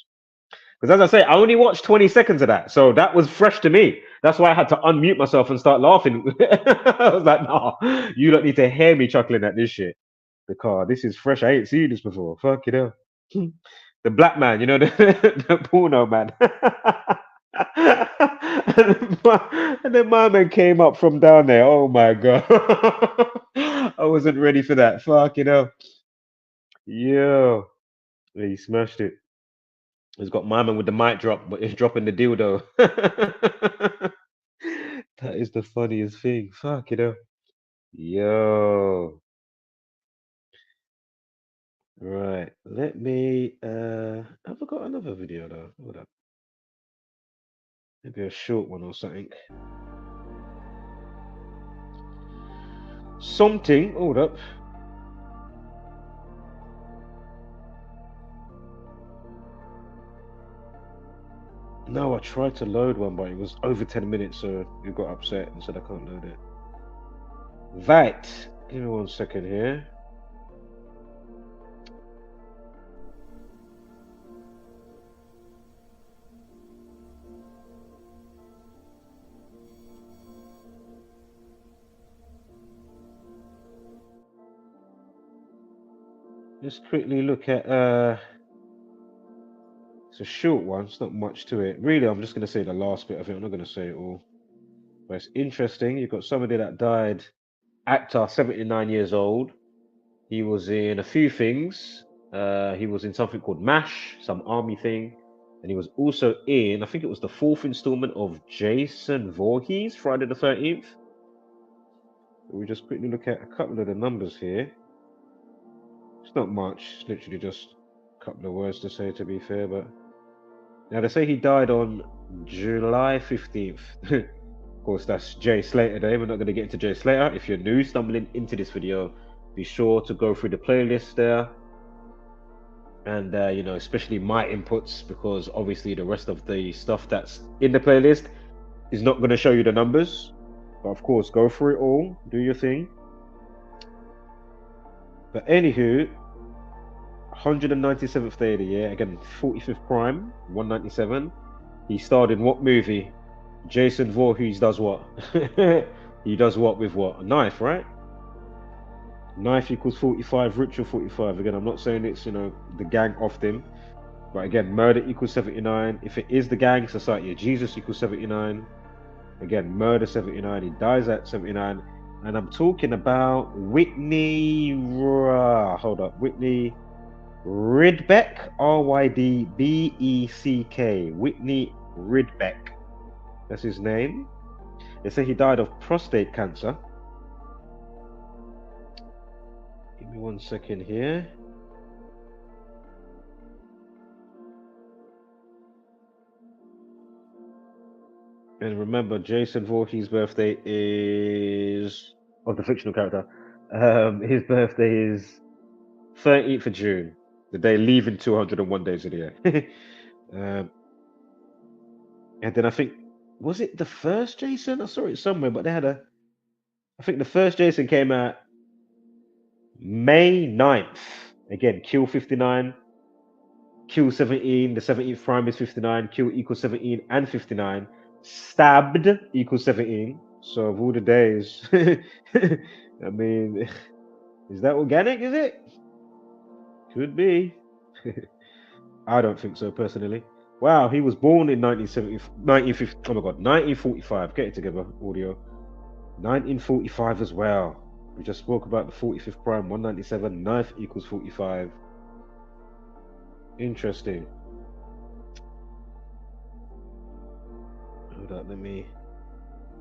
Because as I say, I only watched 20 seconds of that. So that was fresh to me. That's why I had to unmute myself and start laughing. I was like, no, you don't need to hear me chuckling at this shit. Because this is fresh. I ain't seen this before. Fuck it up. The black man, you know, the porno man. And then my man came up from down there. Oh my God. I wasn't ready for that. Fuck it up. Yo. He smashed it. He's got my man with the mic drop, but he's dropping the dildo. That is the funniest thing. Fuck it up. Yo. Right. Let me have I got another video though? Hold up. Maybe a short one or something. Something. Hold up. No, I tried to load one, but it was over 10 minutes, so you got upset and said I can't load it. Right. Give me 1 second here. Let's quickly look at it's a short one, it's not much to it. Really, I'm just gonna say the last bit of it, I'm not gonna say it all. But it's interesting. You've got somebody that died, actor, 79 years old. He was in a few things. He was in something called MASH, some army thing. And he was also in, I think it was the 4th installment of Jason Voorhees, Friday the 13th. We just quickly look at a couple of the numbers here. It's not much, it's literally just a couple of words to say, to be fair, but now they say he died on July 15th. Of course, that's Jay Slater Day. We're not going to get into Jay Slater. If you're new stumbling into this video, be sure to go through the playlist there. And, you know, especially my inputs, because obviously the rest of the stuff that's in the playlist is not going to show you the numbers. But of course, go through it all, do your thing. But anywho, 197th day of the year, again, 45th prime, 197. He starred in what movie? Jason Voorhees does what? He does what with what? A knife, right? Knife equals 45, ritual 45. Again, I'm not saying it's, you know, the gang off them. But again, murder equals 79. If it is the gang, Society of Jesus equals 79. Again, murder 79. He dies at 79. And I'm talking about Whitney, hold up, Whitney Rydbeck, R-Y-D-B-E-C-K, Whitney Rydbeck. That's his name. They say he died of prostate cancer. Give me 1 second here. And remember, Jason Voorhees' birthday is, of the fictional character, his birthday is 13th of June, the day leaving 201 days of the year. And then I think, was it the first Jason? I saw it somewhere, but they had I think the first Jason came out May 9th. Again, kill 59, kill 17, the 17th prime is 59, kill equals 17 and 59. Stabbed equals 17. So of all the days, I mean, is that organic? Is it? Could be. I don't think so personally. Wow, he was born in 1950. Oh my God, 1945. Get it together, audio. 1945 as well. We just spoke about the 45th prime, 197. Knife equals 45. Interesting. Hold up, let me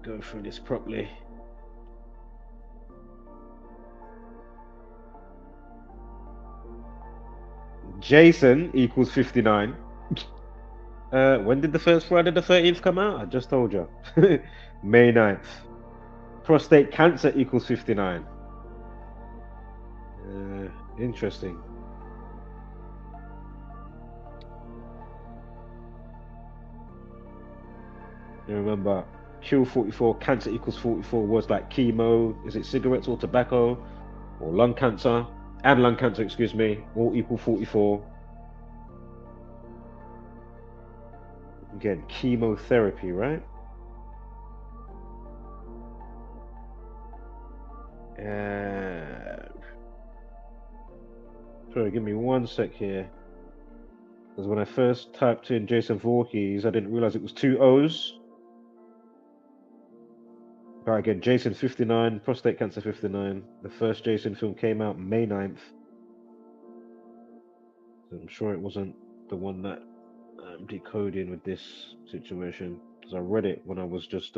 go through this properly. Jason equals 59. When did the first Friday the 13th come out? I just told you. May 9th. Prostate cancer equals 59. Interesting. You remember, kill 44, cancer equals 44, words like chemo, is it cigarettes or tobacco, or lung cancer, and lung cancer, excuse me, all equal 44. Again, chemotherapy, right? Sorry, give me 1 sec here. Because when I first typed in Jason Voorhees, I didn't realize it was 2 O's. Right, again, Jason 59, prostate cancer 59. The first Jason film came out May 9th. So I'm sure it wasn't the one that I'm decoding with this situation. Because I read it when I was just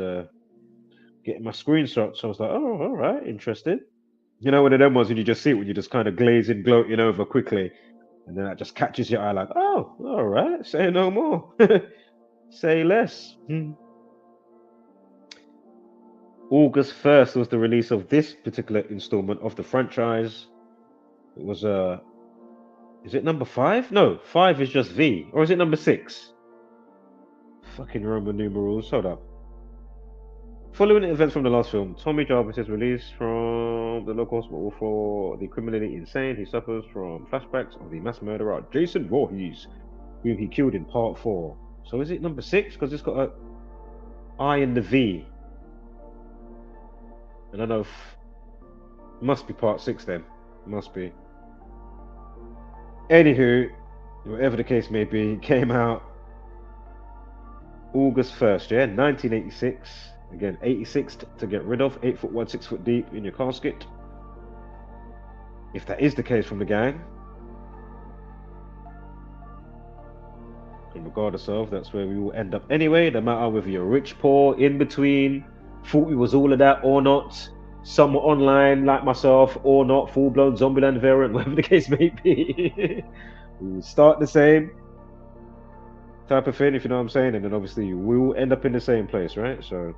getting my screenshots. So I was like, oh, all right, interesting. You know what it then was when you just see it, when you just kind of glazing, gloating over quickly. And then that just catches your eye like, oh, all right, say no more. Say less. August 1st was the release of this particular installment of the franchise. It was is it number 5? No, 5 is just V. Or is it number 6? Fucking Roman numerals. Hold up. Following the events from the last film, Tommy Jarvis is released from the local hospital for the criminally insane. He suffers from flashbacks of the mass murderer Jason Voorhees, whom he killed in part 4. So is it number 6? Because it's got a I and the V. And I know it must be part 6 then. Must be. Anywho, whatever the case may be, came out August 1st, yeah, 1986. Again, 86 to get rid of, 8 foot wide, 6 foot deep in your casket. If that is the case from the gang. And regardless of, that's where we will end up anyway, no matter whether you're rich, poor, in between, thought we was all of that or not, some online like myself or not, full-blown Zombieland variant, whatever the case may be. We will start the same type of thing, if you know what I'm saying, and then obviously you will end up in the same place, right? So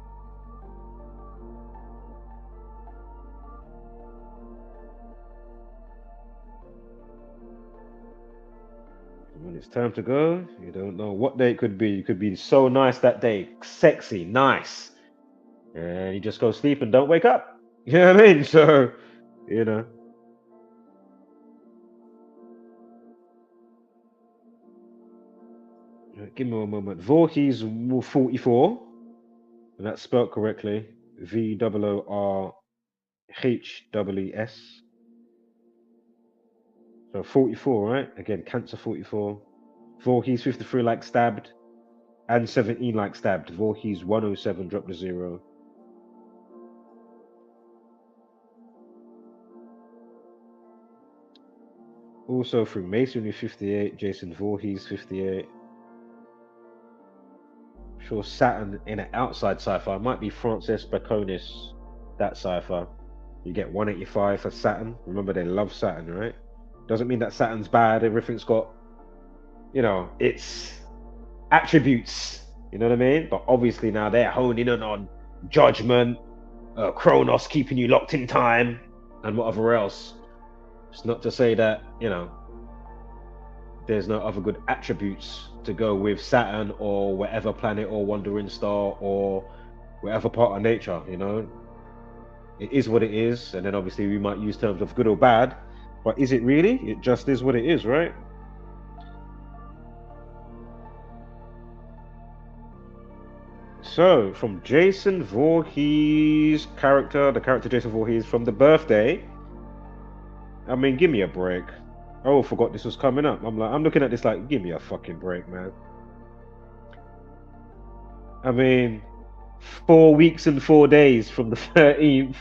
when it's time to go, you don't know what day it could be. You could be so nice that day, sexy, nice, and you just go sleep and don't wake up. You know what I mean? So, you know. Give me one moment. Voorhees 44, and that's spelled correctly. VOORHEES. So 44, right? Again, cancer 44. Voorhees 53 like stabbed, and 17 like stabbed. Voorhees 107 dropped to 0. Also through Masonry 58, Jason Voorhees 58. Sure, Saturn in an outside cipher might be Frances Baconis, that cipher. You get 185 for Saturn. Remember, they love Saturn, right? Doesn't mean that Saturn's bad. Everything's got, you know, its attributes. You know what I mean? But obviously now they're honing in on judgment, Kronos keeping you locked in time, and whatever else. It's not to say that, you know, there's no other good attributes to go with Saturn or whatever planet or wandering star or whatever part of nature, you know. It is what it is, and then obviously we might use terms of good or bad, but is it really? It just is what it is, right? So, from Jason Voorhees' character, the character Jason Voorhees from The Birthday, I mean, give me a break. Oh, forgot this was coming up. I'm looking at this like, give me a fucking break, man. I mean, 4 weeks and 4 days from the 13th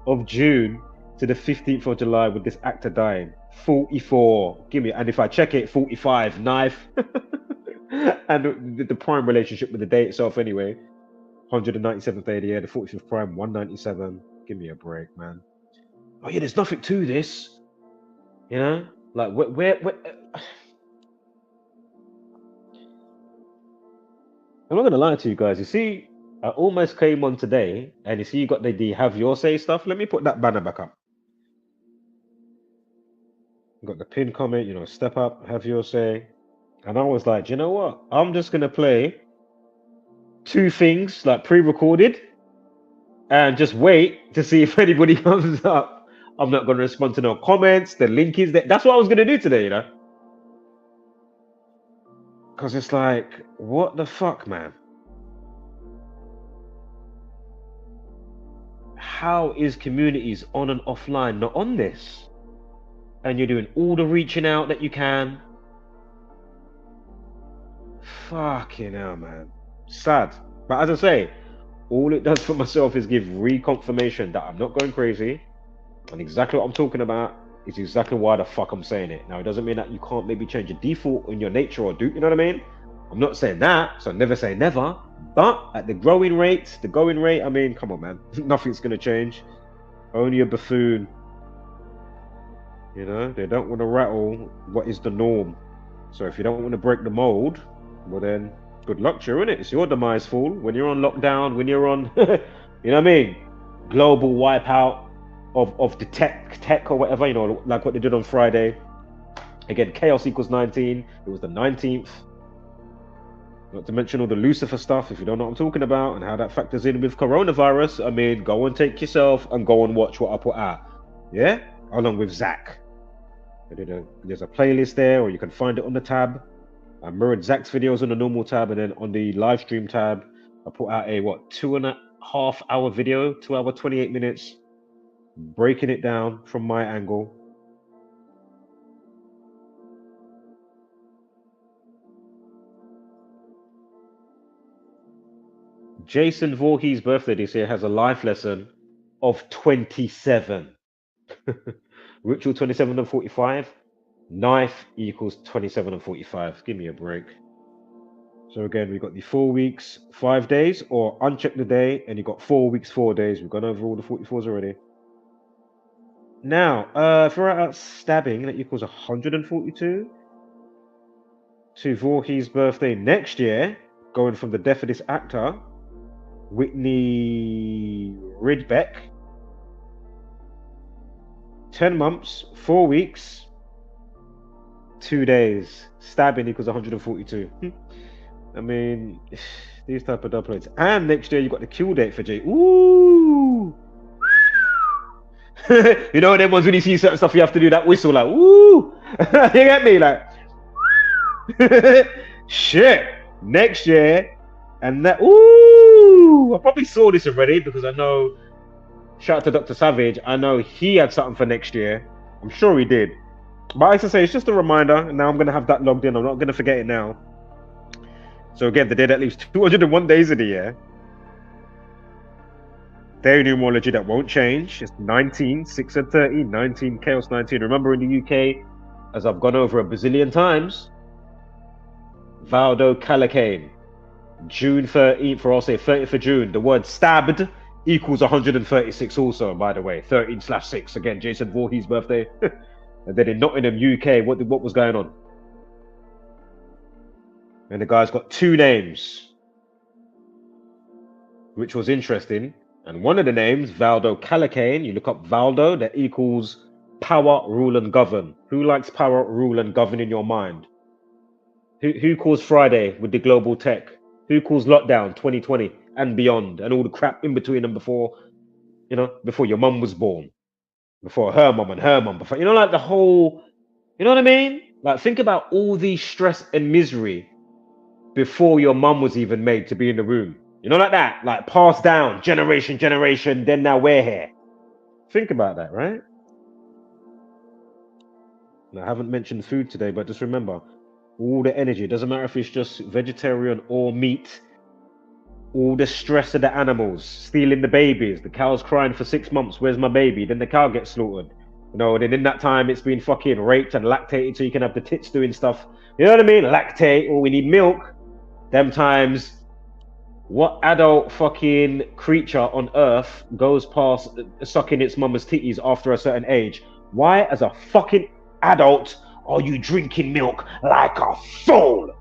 of June to the 15th of July with this actor dying. 44. Give me, and if I check it, 45. Knife. And the prime relationship with the day itself anyway. 197th day of the year, the 45th prime, 197. Give me a break, man. Oh yeah, there's nothing to this. You know? Like, where I'm not gonna lie to you guys. You see, I almost came on today, and you see, you got the have your say stuff. Let me put that banner back up. Got the pin comment, you know, step up, have your say, and I was like, you know what? I'm just gonna play 2 things like pre-recorded, and just wait to see if anybody comes up. I'm not gonna respond to no comments. The link is there. That's what I was gonna do today, you know. Because it's like, what the fuck, man? How is communities on and offline not on this? And you're doing all the reaching out that you can. Fucking hell, man. Sad. But as I say, all it does for myself is give reconfirmation that I'm not going crazy. And exactly what I'm talking about is exactly why the fuck I'm saying it. Now, it doesn't mean that you can't maybe change your default in your nature or do, you know what I mean? I'm not saying that, so never say never. But at the going rate, I mean, come on, man. Nothing's going to change. Only a buffoon. You know, they don't want to rattle what is the norm. So if you don't want to break the mold, well then, good luck to you, innit? It's your demise, fool. When you're on lockdown, when you're on, you know what I mean? Global wipeout of the tech or whatever, you know, like what they did on Friday. Again, chaos equals 19. It was the 19th. Not to mention all the Lucifer stuff, if you don't know what I'm talking about, and how that factors in with coronavirus. I mean, go and take yourself and go and watch what I put out. Yeah? Along with Zach. There's a playlist there, or you can find it on the tab. I mirrored Zach's videos on the normal tab, and then on the live stream tab, I put out a 2.5 hour video, 2 hour 28 minutes, breaking it down from my angle. Jason Voorhees' birthday this year has a life lesson of 27. Ritual 27 and 45. Knife equals 27 and 45. Give me a break. So again, we've got the 4 weeks, 5 days, or uncheck the day, and you've got 4 weeks, 4 days. We've gone over all the 44s already. Now, if we're at stabbing, that equals 142. To Voorhees' birthday next year, going from the death of this actor, Whitney Rydbeck. 10 months, 4 weeks, 2 days. Stabbing equals 142. I mean, these type of doublets. And next year you got the kill date for Jay. Ooh. You know them ones when you see certain stuff you have to do that whistle like ooh. You get me? Like shit. Next year. And that ooh. I probably saw this already because I know. Shout out to Dr. Savage. I know he had something for next year. I'm sure he did. But as I say, it's just a reminder. And now I'm going to have that logged in. I'm not going to forget it now. So again, they did at least 201 days of the year. Their numerology that won't change. It's 19, 6 and 30, 19, chaos 19. Remember in the UK, as I've gone over a bazillion times, Valdo Calicane, June 13th, or I'll say 30th of June, the word stabbed equals 136 also, by the way. 13/6. Again, Jason Voorhees' birthday. And then in Nottingham, UK, what was going on? And the guy's got 2 names, which was interesting. And one of the names, Valdo Calicane, you look up Valdo, that equals power, rule, and govern. Who likes power, rule, and govern in your mind? Who calls Friday with the global tech? Who calls lockdown 2020 and beyond, and all the crap in between them before, you know, before your mum was born, before her mum and her mum, before, you know, like the whole, you know what I mean? Like, think about all the stress and misery before your mum was even made to be in the room. You know, like that, like passed down, generation, then now we're here. Think about that, right? And I haven't mentioned food today, but just remember, all the energy, it doesn't matter if it's just vegetarian or meat, all the stress of the animals, stealing the babies, the cow's crying for 6 months, where's my baby? Then the cow gets slaughtered. You know, then in that time it's been fucking raped and lactated so you can have the tits doing stuff. You know what I mean? Lactate, or we need milk. Them times, what adult fucking creature on earth goes past sucking its mama's titties after a certain age? Why, as a fucking adult, are you drinking milk like a fool?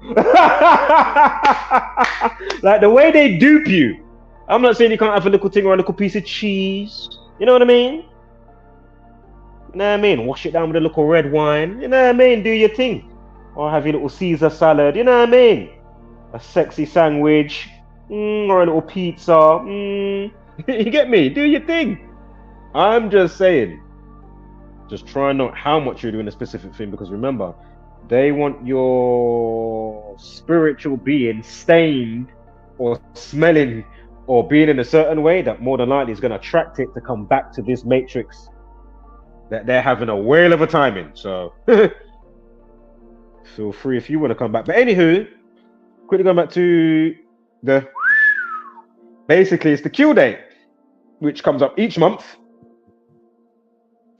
Like the way they dupe you. I'm not saying you can't have a little thing or a little piece of cheese. You know what I mean? You know what I mean? Wash it down with a little red wine. You know what I mean? Do your thing. Or have your little Caesar salad. You know what I mean? A sexy sandwich. Or a little pizza. You get me? Do your thing. I'm just saying. Just try not how much you're doing a specific thing, because remember, They want your spiritual being stained or smelling or being in a certain way that more than likely is going to attract it to come back to this matrix that they're having a whale of a time in. So feel free if you want to come back. But anywho, quickly going back to the basically it's the Q date, which comes up each month.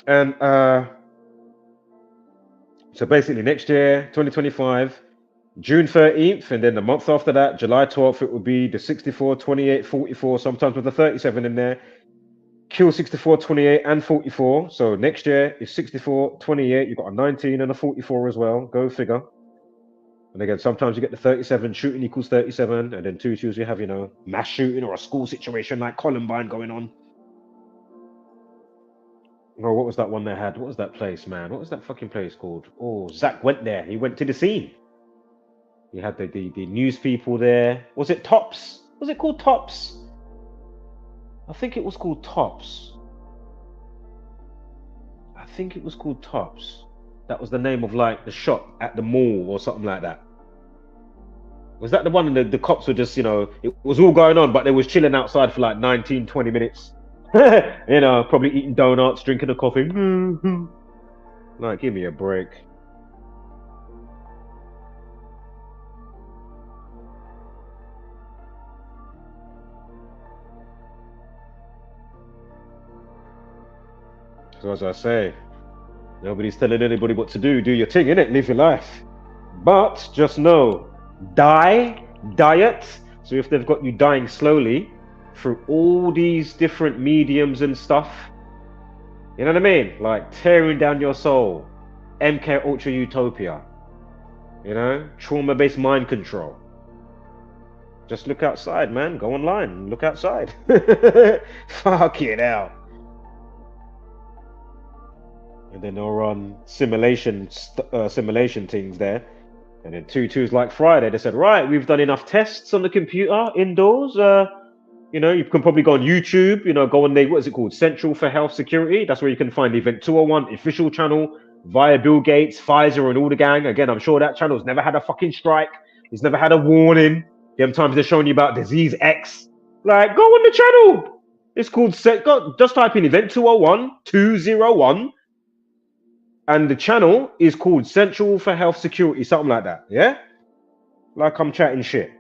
And so basically next year, 2025, June 13th, and then the month after that, July 12th, it will be the 64, 28, 44, sometimes with a 37 in there. Kill 64, 28, and 44. So next year is 64, 28. You've got a 19 and a 44 as well. Go figure. And again, sometimes you get the 37, shooting equals 37, and then 2-2s you have, you know, mass shooting or a school situation like Columbine going on. Oh, what was that one they had? What was that place, man? What was that fucking place called? Oh, Zach went there. He went to the scene. You had the news people there. Was it Tops? Was it called Tops? I think it was called Tops. I think it was called Tops. That was the name of like the shop at the mall or something like that. Was that the one the cops were just, you know, it was all going on, but they was chilling outside for like 19, 20 minutes. You know, probably eating donuts, drinking a coffee. Like, give me a break. So as I say, nobody's telling anybody what to do. Do your thing, innit? Live your life. But just know, diet. So if they've got you dying slowly through all these different mediums and stuff, you know what I mean? Like tearing down your soul, MK Ultra Utopia, you know, trauma-based mind control. Just look outside, man. Go online, look outside. Fuck it out. And then they'll run simulation things there. And then 2-2s like Friday, they said, right, we've done enough tests on the computer indoors. You know, you can probably go on YouTube, you know, go on the, what is it called? Central for Health Security. That's where you can find the Event 201 official channel via Bill Gates, Pfizer, and all the gang. Again, I'm sure that channel's never had a fucking strike. It's never had a warning. Them times they're showing you about disease X. Like, go on the channel. It's called, just type in Event 201. And the channel is called Central for Health Security, something like that. Yeah? Like I'm chatting shit.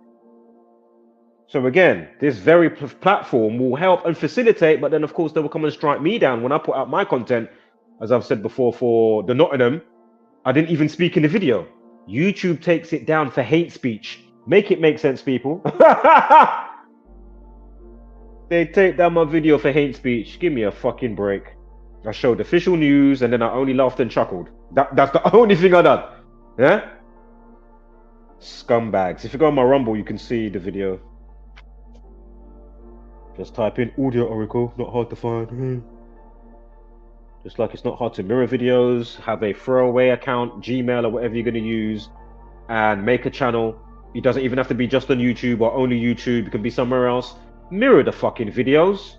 So again, this very platform will help and facilitate, but then of course they will come and strike me down when I put out my content. As I've said before, for the Nottingham, I didn't even speak in the video. YouTube takes it down for hate speech. Make it make sense, people. They take down my video for hate speech. Give me a fucking break. I showed official news and then I only laughed and chuckled. That's the only thing I done. Yeah? Scumbags. If you go on my Rumble, you can see the video. Just type in Audio Oracle, not hard to find. Just like it's not hard to mirror videos, have a throwaway account, Gmail or whatever you're going to use, and make a channel. It doesn't even have to be just on YouTube or only YouTube. It can be somewhere else. Mirror the fucking videos.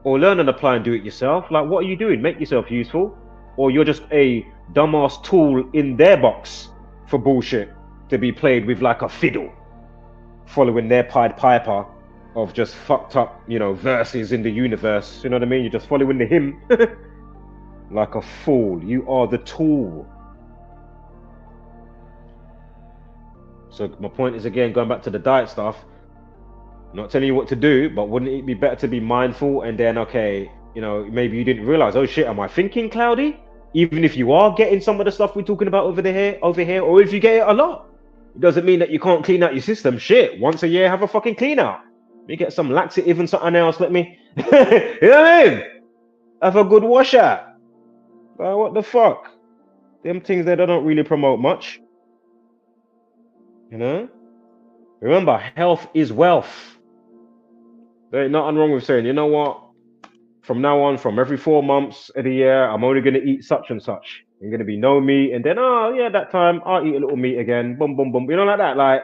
Or learn and apply and do it yourself. Like, what are you doing? Make yourself useful. Or you're just a dumbass tool in their box for bullshit to be played with like a fiddle, following their Pied Piper of just fucked up, you know, verses in the universe. You know what I mean? You're just following the hymn like a fool. You are the tool. So my point is, again, going back to the diet stuff, not telling you what to do, but wouldn't it be better to be mindful and then, okay, you know, maybe you didn't realize, oh shit, am I thinking cloudy? Even if you are getting some of the stuff we're talking about over here, or if you get it a lot, it doesn't mean that you can't clean out your system. Shit, once a year, have a fucking clean out. Me get some laxative and something else, let me, you know what I mean? Have a good wash out. What the fuck? Them things that don't really promote much. You know? Remember, health is wealth. There ain't nothing wrong with saying, you know what? From now on, from every 4 months of the year, I'm only going to eat such and such. I'm going to be no meat. And then, oh, yeah, that time, I'll eat a little meat again. Boom, boom, boom. You know, like that. Like,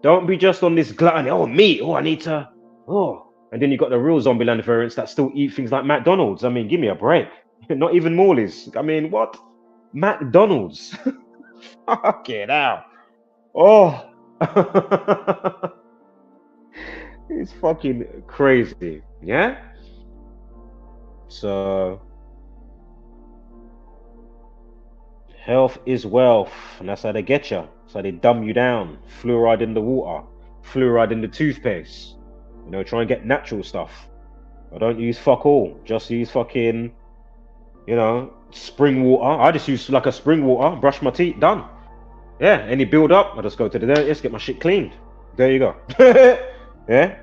don't be just on this gluttony. Oh, meat. Oh, I need to. Oh. And then you got the real Zombieland variants that still eat things like McDonald's. I mean, give me a break. Not even Morley's. I mean, what? McDonald's. Fucking hell. Oh. It's fucking crazy. Yeah? So, health is wealth. And that's how they get you. That's how they dumb you down. Fluoride in the water. Fluoride in the toothpaste. You know, try and get natural stuff. I don't use fuck all. Just use fucking, you know, spring water. I just use like a spring water, brush my teeth, done. Yeah, any build up, I just go to the dentist, get my shit cleaned. There you go. Yeah?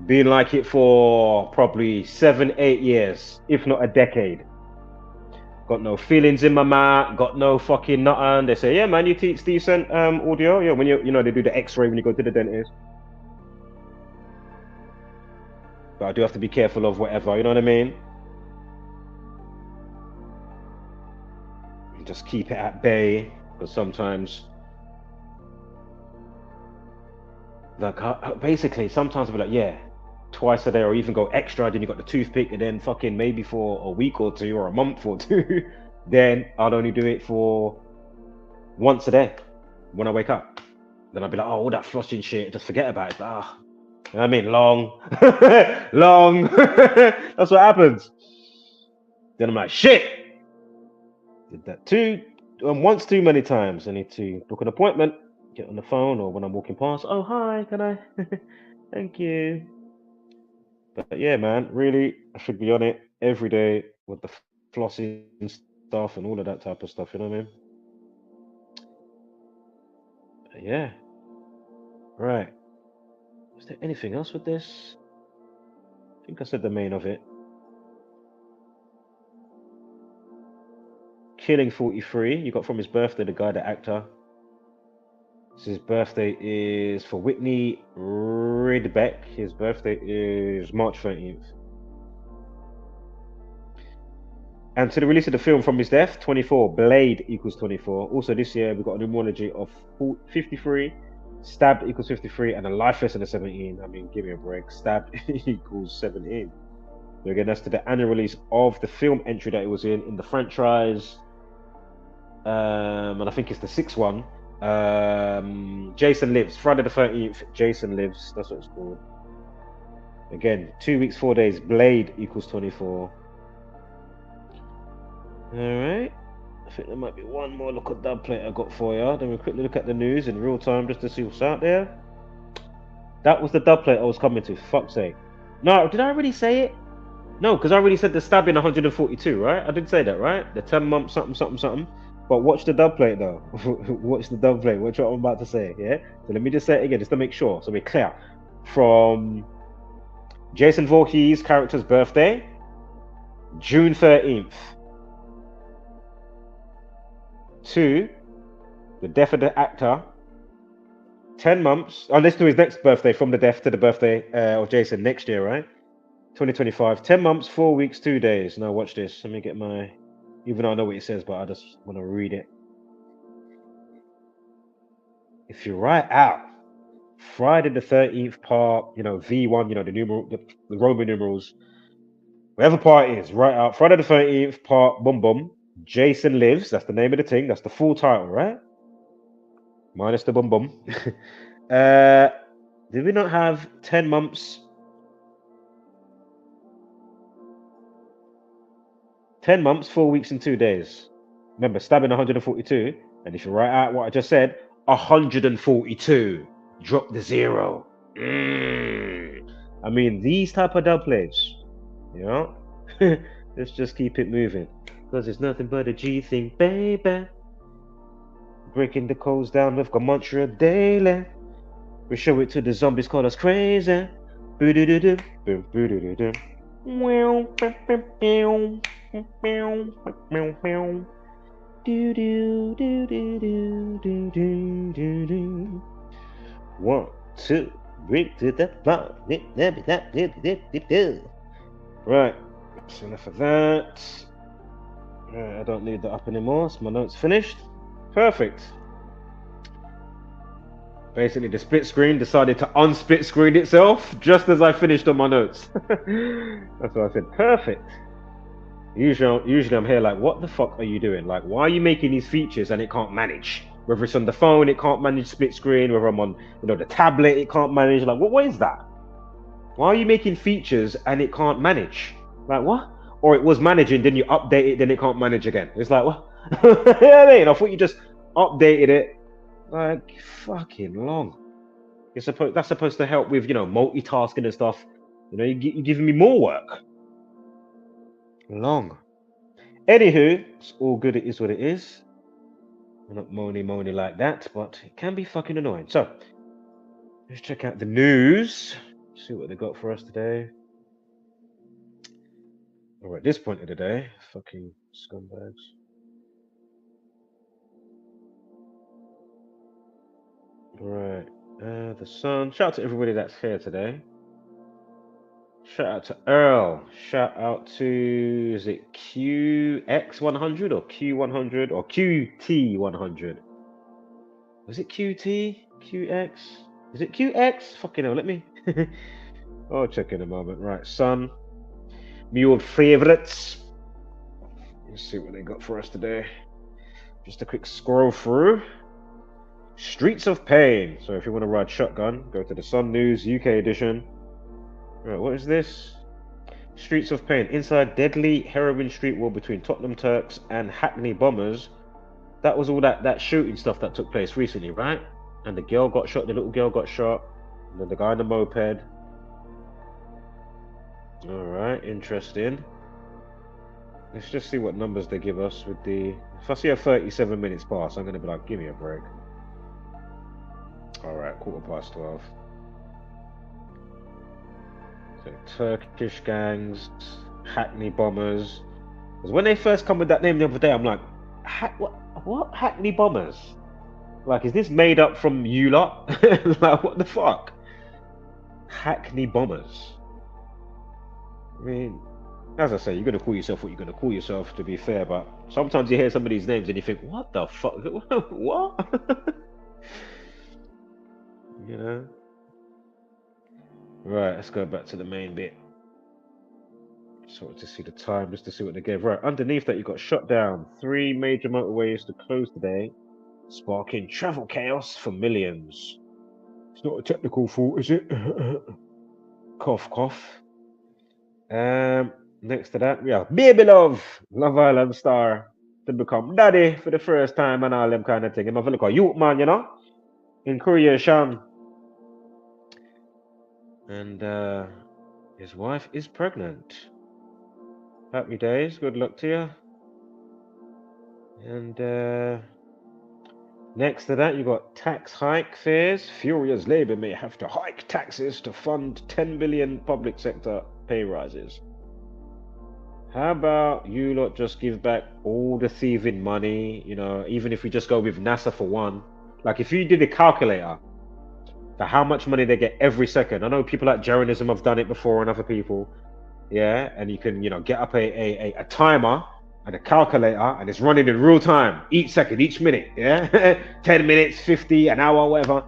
Been like it for probably 7-8 years, if not a decade. Got no feelings in my mouth, got no fucking nothing. They say, yeah man, your teeth's decent, audio. Yeah, when you know, they do the x-ray when you go to the dentist. But I do have to be careful of whatever, you know what I mean? Just keep it at bay, because sometimes, like, basically, sometimes I'll be like, yeah, twice a day, or even go extra, then you got the toothpick, and then fucking maybe for a week or two, or a month or two, then I'd only do it for once a day when I wake up. Then I'd be like, oh, all that flushing shit, just forget about it. You know what I mean? Long. That's what happens. Then I'm like, shit. Did that once too many times. I need to book an appointment, get on the phone, or when I'm walking past, oh, hi, can I? Thank you. But yeah, man, really, I should be on it every day with the flossing stuff and all of that type of stuff, you know what I mean? But yeah. Right. Is there anything else with this? I think I said the main of it. Killing 43, you got from his birthday, the guy, the actor. His birthday is for Whitney Rydbeck. His birthday is March 13th. And to the release of the film from his death, 24, Blade equals 24. Also this year, we've got a numerology of 53, Stabbed equals 53, and a life lesson of 17. I mean, give me a break. Stabbed equals 17. So again, that's to the annual release of the film entry that it was in the franchise. And I think it's the 6th one. Jason Lives, Friday the 13th, Jason Lives, that's what it's called. Again, 2 weeks, 4 days, Blade equals 24. Alright, I think there might be one more look at dub plate I got for you. Then we'll quickly look at the news in real time just to see what's out there. That was the dub plate I was coming to, fuck's sake. No, did I already say it? No, because I already said the stabbing 142, right? I did say that, right? The 10 months something something something. But watch the dub plate though. Watch the dub plate. Watch what I'm about to say, yeah? So let me just say it again, just to make sure, so we're clear. From Jason Voorhees' character's birthday, June 13th, to the death of the actor, 10 months, let's do his next birthday, from the death to the birthday of Jason next year, right? 2025, 10 months, 4 weeks, 2 days. Now watch this. Let me get my, even though I know what it says, but I just want to read it. If you write out Friday the 13th part, you know, V1, you know, the Roman numerals, whatever part it is, write out Friday the 13th part, boom, boom, Jason Lives, that's the name of the thing, that's the full title, right? Minus the boom, boom. Did we not have 10 months? 10 months, 4 weeks, and 2 days. Remember, stabbing 142. And if you write out what I just said, 142. Drop the 0. I mean, these type of dub plays, you know? Let's just keep it moving. Because it's nothing but a G thing, baby. Breaking the codes down with Gamontria daily. We show it to the zombies, call us crazy. Boo-doo-doo-doo. Boo-doo-doo-doo. One, two, bring to the ball. Right, that's enough of that. Right, I don't need that up anymore, so my notes finished. Perfect. Basically, the split screen decided to unsplit screen itself just as I finished on my notes. That's what I said. Perfect. Usually I'm here like, what the fuck are you doing? Like, why are you making these features and it can't manage? Whether it's on the phone, it can't manage split screen. Whether I'm on, the tablet, it can't manage. Like, what is that? Why are you making features and it can't manage? Like, what? Or it was managing, then you update it, then it can't manage again. It's like, what? I thought you just updated it. Like, fucking long. That's supposed to help with, multitasking and stuff. You're giving me more work. Long. Anywho, it's all good. It is what it is. I'm not moany like that, but it can be fucking annoying. So, let's check out the news. See what they got for us today. Or at this point of the day, fucking scumbags. Right. The Sun. Shout out to everybody that's here today. Shout out to Earl. Shout out to, is it QX100 or Q100 or QT100? Was it QT? QX? Is it QX? Fucking hell, let me. I'll check in a moment. Right, Sun. Me old favourites. Let's see what they got for us today. Just a quick scroll through. Streets of Pain. So if you want to ride shotgun, go to the Sun News UK edition. Right, what is this? Streets of Pain. Inside deadly heroin street war between Tottenham Turks and Hackney Bombers. That was all that shooting stuff that took place recently, right? And the girl got shot, the little girl got shot, and then the guy on the moped. Alright, interesting. Let's just see what numbers they give us with the... If I see a 37 minutes pass, I'm going to be like, give me a break. Alright, 12:15. So, Turkish gangs, Hackney Bombers. Because when they first come with that name the other day, I'm like, what? Hackney Bombers? Like, is this made up from you lot? Like, what the fuck? Hackney Bombers. I mean, as I say, you're going to call yourself what you're going to call yourself, to be fair, but sometimes you hear some of these names and you think, what the fuck? What? You know? Right, let's go back to the main bit. So to see the time, just to see what they gave. Right, underneath that, you got shut down. 3 major motorways to close today, sparking travel chaos for millions. It's not a technical fault, is it? Cough, cough. Next to that, we have Baby Love Island star, to become daddy for the first time and all them kind of thing. I'm having a youth man, in Korea, and his wife is pregnant. Happy days, good luck to you. And next to that, you got tax hike fears. Furious Labour may have to hike taxes to fund 10 billion public sector pay rises. How about you lot just give back all the thieving money, even if we just go with NASA for one. Like, if you did a calculator for how much money they get every second. I know people like Jeronism have done it before and other people. Yeah, and you can, get up a timer and a calculator, and it's running in real time, each second, each minute, yeah? 10 minutes, 50, an hour, whatever,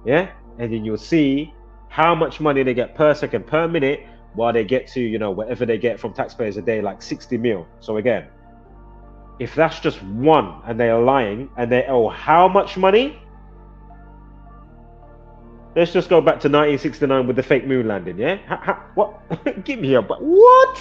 yeah? And then you'll see how much money they get per second, per minute, while they get to, whatever they get from taxpayers a day, like 60 mil. So again, if that's just one, and they are lying, and they owe how much money? Let's just go back to 1969 with the fake moon landing, yeah? What? Give me a... What?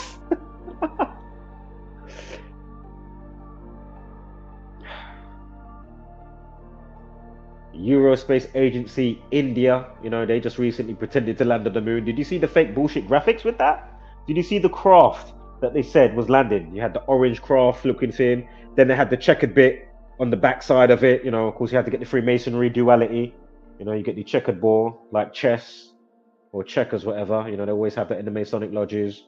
Eurospace Agency, India, they just recently pretended to land on the moon. Did you see the fake bullshit graphics with that? Did you see the craft that they said was landing? You had the orange craft looking thing. Then they had the checkered bit on the back side of it. Of course, you had to get the Freemasonry duality. You get the checkered ball, like chess or checkers, whatever. They always have that in the Masonic lodges.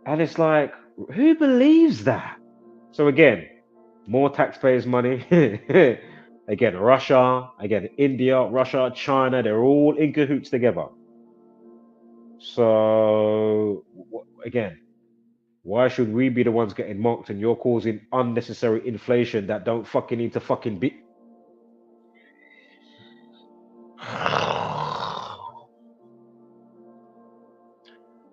And it's like, who believes that? So again, more taxpayers' money. Again, Russia, again, India, Russia, China, they're all in cahoots together. So, again, why should we be the ones getting mocked and you're causing unnecessary inflation that don't fucking need to fucking be...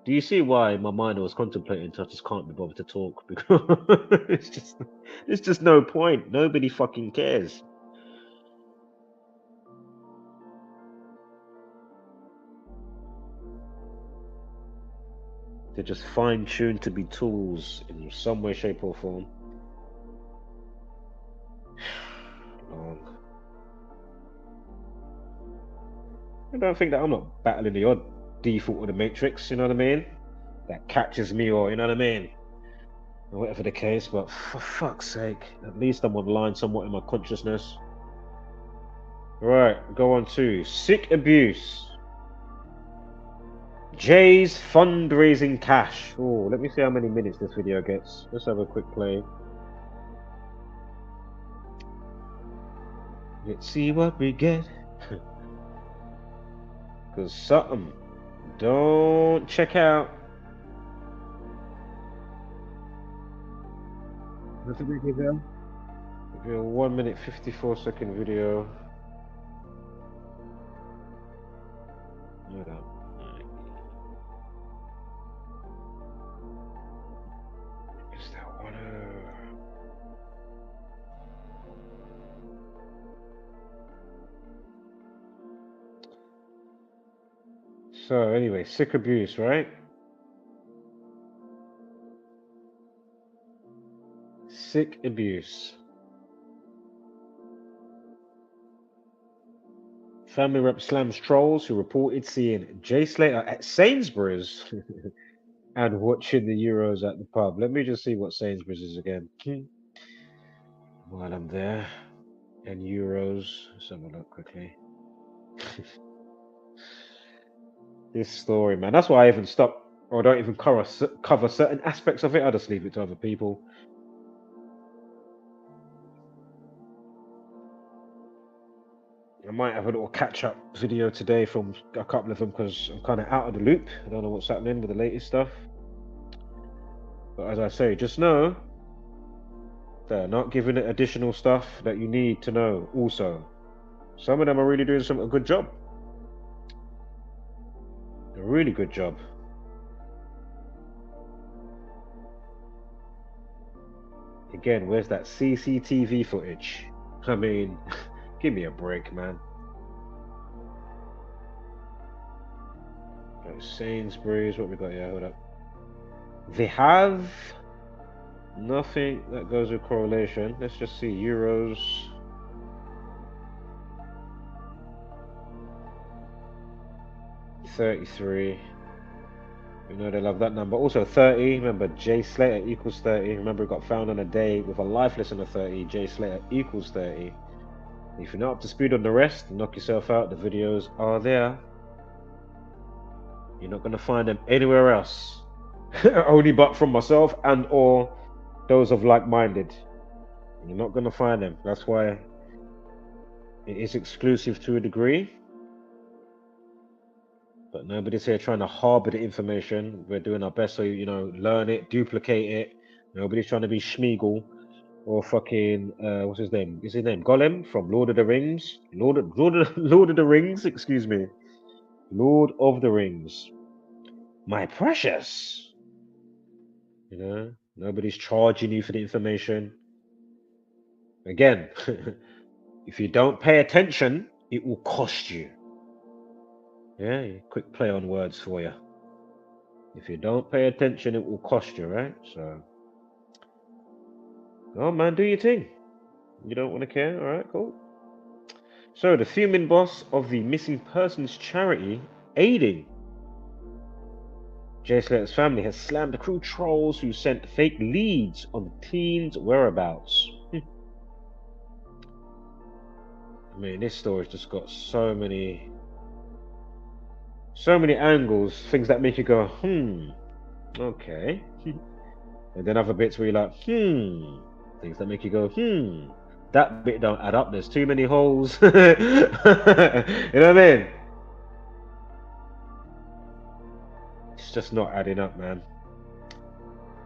Do you see why my mind was contemplating? So I just can't be bothered to talk because it's just no point. Nobody fucking cares. They're just fine-tuned to be tools in some way, shape, or form. Long. I don't think that I'm not battling the odd default of the Matrix, you know what I mean? That catches me, or you know what I mean? Or whatever the case, but for fuck's sake, at least I'm online somewhat in my consciousness. Right, go on to sick abuse. Jay's fundraising cash. Oh, let me see how many minutes this video gets. Let's have a quick play. Let's see what we get. Cause something don't check out. What's the video? Give you a 1 minute 54-second video. Hold on. Is that one? So anyway, sick abuse, right? Sick abuse. Family rep slams trolls who reported seeing Jay Slater at Sainsbury's and watching the Euros at the pub. Let me just see what Sainsbury's is again. While I'm there. And Euros. Let's have a look quickly. This story, man. That's why I even stop or don't even cover certain aspects of it. I just leave it to other people. I might have a little catch-up video today from a couple of them because I'm kind of out of the loop. I don't know what's happening with the latest stuff. But as I say, just know they're not giving it additional stuff that you need to know also. Some of them are really doing a good job. A really good job. Again, where's that CCTV footage? I mean... Give me a break, man. Sainsbury's, what we got here? Hold up. They have nothing that goes with correlation. Let's just see Euros. $33. We know they love that number. Also 30. Remember, Jay Slater equals 30. Remember, it got found on a day with a life lesson of 30. Jay Slater equals 30. If you're not up to speed on the rest, knock yourself out. The videos are there. You're not going to find them anywhere else. Only but from myself and or those of like-minded. You're not going to find them. That's why it is exclusive to a degree. But nobody's here trying to harbor the information. We're doing our best so, you know, learn it, duplicate it. Nobody's trying to be Schmeagol. Or fucking, what's his name? Is his name Gollum from Lord of the Rings? Lord of the Rings, excuse me. Lord of the Rings. My precious. You know, nobody's charging you for the information. Again, if you don't pay attention, it will cost you. Yeah, quick play on words for you. If you don't pay attention, it will cost you, right? So... Oh man, do your thing. You don't want to care? Alright, cool. So, the fuming boss of the missing persons charity aiding Jay Slater's family has slammed the crew trolls who sent fake leads on the teens' whereabouts. I mean, this story's just got so many angles, things that make you go, okay. And then other bits where you're like, things that make you go, that bit don't add up. There's too many holes. You know what I mean? It's just not adding up, man.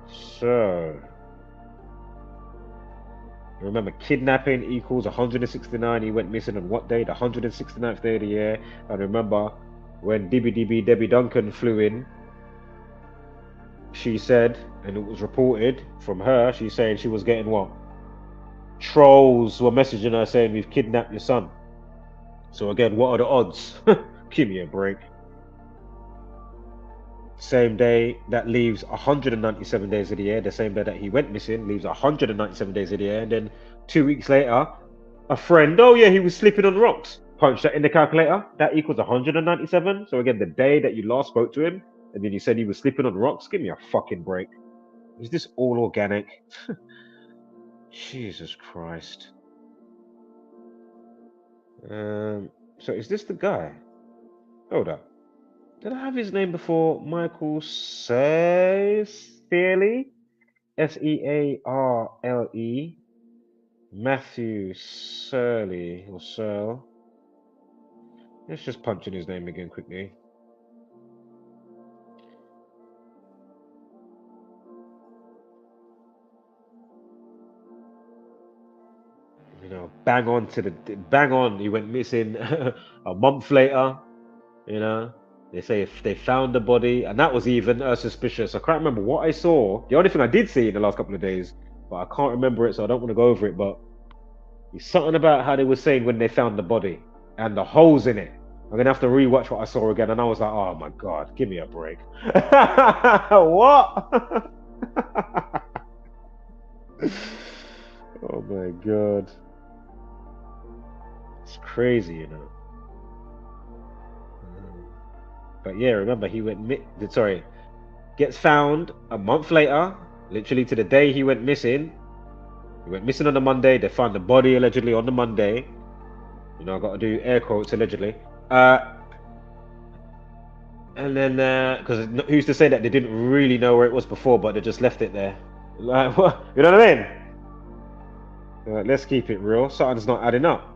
So, remember, kidnapping equals 169. He went missing on what day? The 169th day of the year. And remember, when Debbie Duncan flew in she said, and it was reported from her, she's saying she was getting what? Trolls were messaging her saying, we've kidnapped your son. So again, what are the odds? Give me a break. Same day, that leaves 197 days of the year. The same day that he went missing leaves 197 days of the year. And then 2 weeks later, a friend, oh yeah, he was slipping on rocks. Punch that in the calculator. That equals 197. So again, the day that you last spoke to him, and then you said he was slipping on rocks. Give me a fucking break. Is this all organic? Jesus Christ. So is this the guy? Hold up. Did I have his name before? Michael Searle? Searle. Matthew Searle or Searle. Let's just punch in his name again quickly. You know, bang on. He went missing a month later. You know, they say if they found the body, and that was even suspicious. I can't remember what I saw. The only thing I did see in the last couple of days, but I can't remember it, so I don't want to go over it. But it's something about how they were saying when they found the body and the holes in it. I'm gonna have to rewatch what I saw again, and I was like, oh my god, give me a break. What? Oh my god. It's crazy, you know. But yeah, remember he gets found a month later, literally to the day he went missing. He went missing on the Monday. They found the body allegedly on the Monday. You know, I got to do air quotes allegedly. And then, because who's to say that they didn't really know where it was before, but they just left it there? Like, what? You know what I mean? Let's keep it real. Something's not adding up.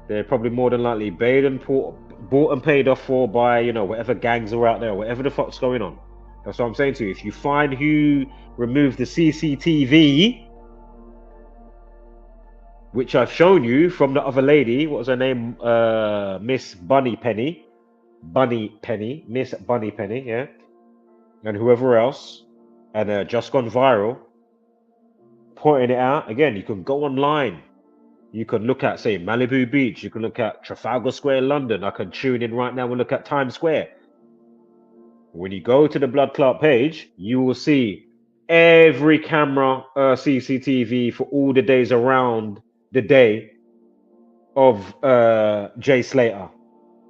They're probably more than likely bought and paid off for by, you know, whatever gangs are out there, whatever the fuck's going on. That's what I'm saying to you. If you find who removed the CCTV, which I've shown you from the other lady, what was her name? Miss Bunny Penny, Miss Bunny Penny, yeah, and whoever else, and just gone viral, pointing it out. Again, you can go online. You can look at, say, Malibu Beach. You can look at Trafalgar Square, London. I can tune in right now and look at Times Square. When you go to the Blood Clot page, you will see every camera CCTV for all the days around the day of Jay Slater.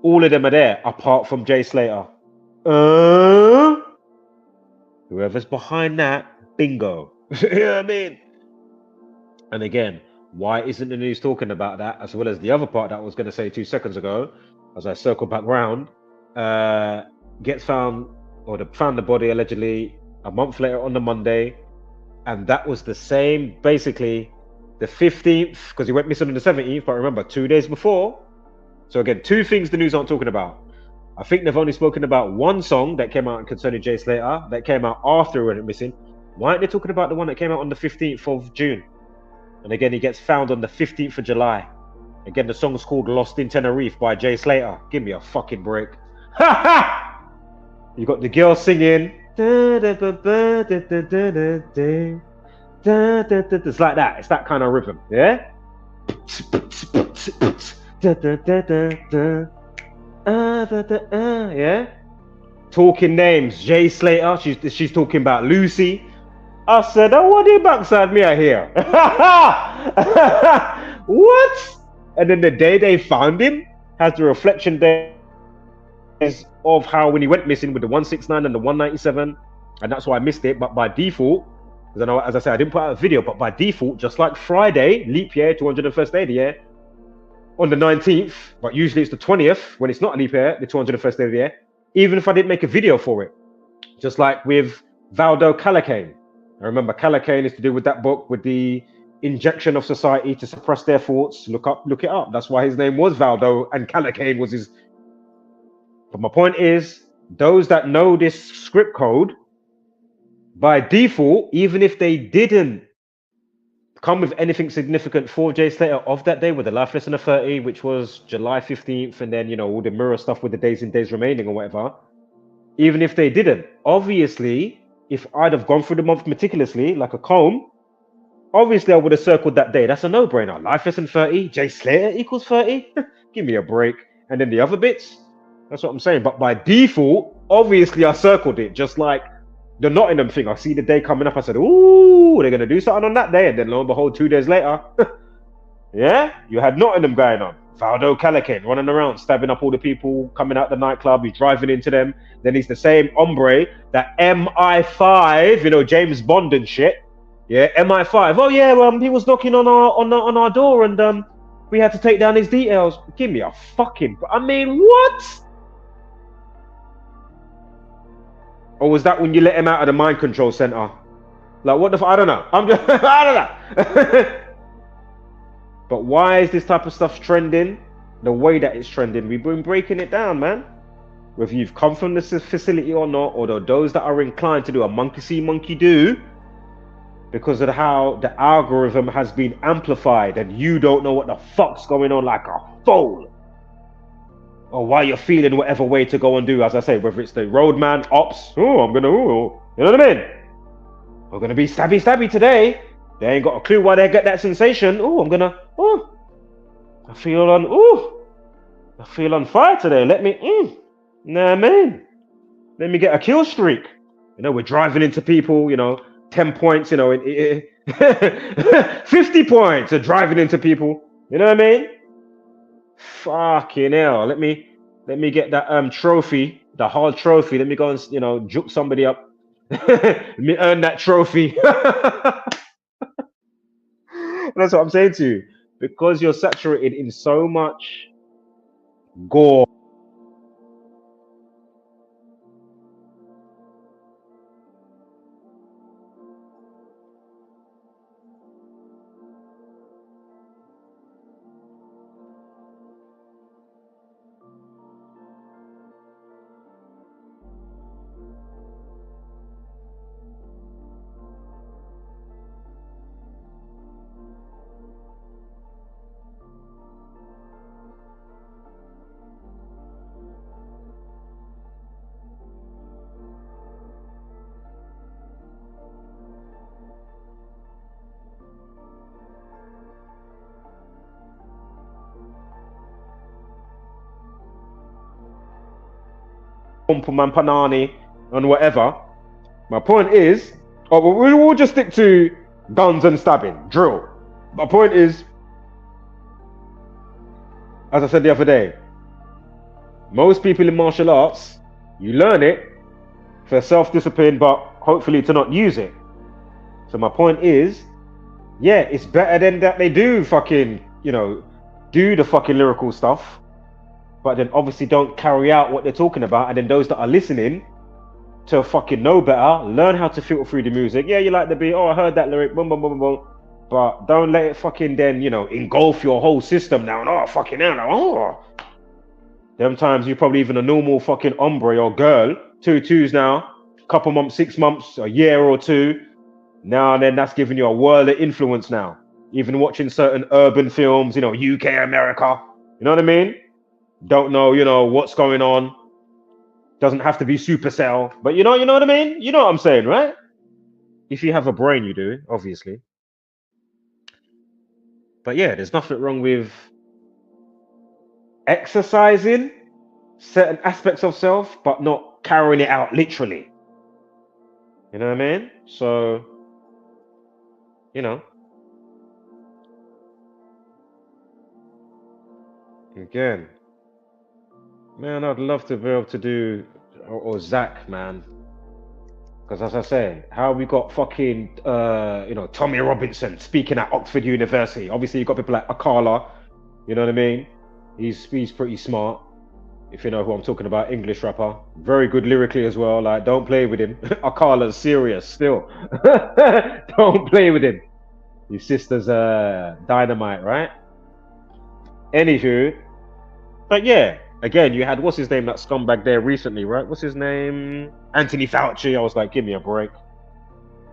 All of them are there, apart from Jay Slater. Whoever's behind that, bingo. You know what I mean? And again, why isn't the news talking about that, as well as the other part that I was going to say 2 seconds ago, as I circle back round? Gets found, or found the body allegedly a month later on the Monday, and that was the same, basically, the 15th, because he went missing on the 17th, but remember, 2 days before. So again, two things the news aren't talking about. I think they've only spoken about one song that came out concerning Jay Slater, that came out after he went missing. Why aren't they talking about the one that came out on the 15th of June? And again, he gets found on the 15th of July. Again, the song's called Lost in Tenerife by Jay Slater. Give me a fucking break. Ha ha! You got the girl singing. It's like that. It's that kind of rhythm. Yeah? Yeah? Talking names. Jay Slater. She's talking about Lucy. I said, oh, what are you backside me out here? What? And then the day they found him has the reflection days of how when he went missing with the 169 and the 197, and that's why I missed it. But by default, because I know, as I said, I didn't put out a video, but by default, just like Friday, leap year, 201st day of the year, on the 19th, but usually it's the 20th when it's not a leap year, the 201st day of the year, even if I didn't make a video for it. Just like with Valdo Calacane. I remember Calacane is to do with that book with the injection of society to suppress their thoughts. Look it up. That's why his name was Valdo and Calacane was his. But my point is, those that know this script code, by default, even if they didn't come with anything significant for Jay Slater of that day with the life lesson of 30, which was July 15th, and then, you know, all the mirror stuff with the days and days remaining or whatever, even if they didn't, obviously, if I'd have gone through the month meticulously, like a comb, obviously I would have circled that day. That's a no-brainer. Life lesson 30, Jay Slater equals 30. Give me a break. And then the other bits, that's what I'm saying. But by default, obviously I circled it, just like the Nottingham thing. I see the day coming up. I said, ooh, they're going to do something on that day. And then lo and behold, 2 days later, yeah, you had Nottingham going on. Valdo Calicane running around, stabbing up all the people coming out the nightclub. He's driving into them. Then he's the same hombre that MI5, you know, James Bond and shit. Yeah, MI5. Oh yeah, he was knocking on our door, and we had to take down his details. Give me a fucking. I mean, what? Or was that when you let him out of the mind control center? Like, what the? I don't know. I'm just. I don't know. But why is this type of stuff trending the way that it's trending? We've been breaking it down, man. Whether you've come from this facility or not, or those that are inclined to do a monkey see, monkey do, because of how the algorithm has been amplified and you don't know what the fuck's going on like a fool. Or why you're feeling whatever way to go and do, as I say, whether it's the roadman, ops, you know what I mean? We're gonna be stabby today. They ain't got a clue why they get that sensation. I feel on fire today. Let me, nah, man. Let me get a kill streak. You know, we're driving into people, you know, 10 points, you know, 50 points of driving into people. You know what I mean? Fucking hell. Let me get that trophy, the hard trophy. Let me go and, you know, juke somebody up. Let me earn that trophy. That's what I'm saying to you. Because you're saturated in so much gore. Man Panani and whatever. My point is, we'll just stick to guns and stabbing, drill. My point is, as I said the other day, most people in martial arts, you learn it for self-discipline, but hopefully to not use it. So my point is, yeah, it's better than that they do fucking, you know, do the fucking lyrical stuff, but then obviously don't carry out what they're talking about. And then those that are listening to fucking know better, learn how to filter through the music. Yeah, you like the beat. Oh, I heard that lyric. Boom, boom, boom, boom. But don't let it fucking then, you know, engulf your whole system now. And oh, fucking hell. Oh. Them times you probably even a normal fucking hombre or girl, 2 now, couple months, 6 months, a year or two. Now and then that's giving you a world of influence now. Even watching certain urban films, you know, UK, America. You know what I mean? Don't know, you know, what's going on. Doesn't have to be Supercell, but you know what I mean? You know what I'm saying, right? If you have a brain, you do, obviously. But yeah, there's nothing wrong with exercising certain aspects of self, but not carrying it out literally. You know what I mean? So, you know. Again. Man, I'd love to be able to do, or Zach, man. Because as I say, how we got fucking, you know, Tommy Robinson speaking at Oxford University. Obviously, you got people like Akala, you know what I mean? He's pretty smart, if you know who I'm talking about, English rapper. Very good lyrically as well. Like, don't play with him. Akala's serious still. Don't play with him. His sister's dynamite, right? Anywho, but yeah. Again, you had, what's his name, that scumbag there recently, right? What's his name? Anthony Fauci. I was like, give me a break.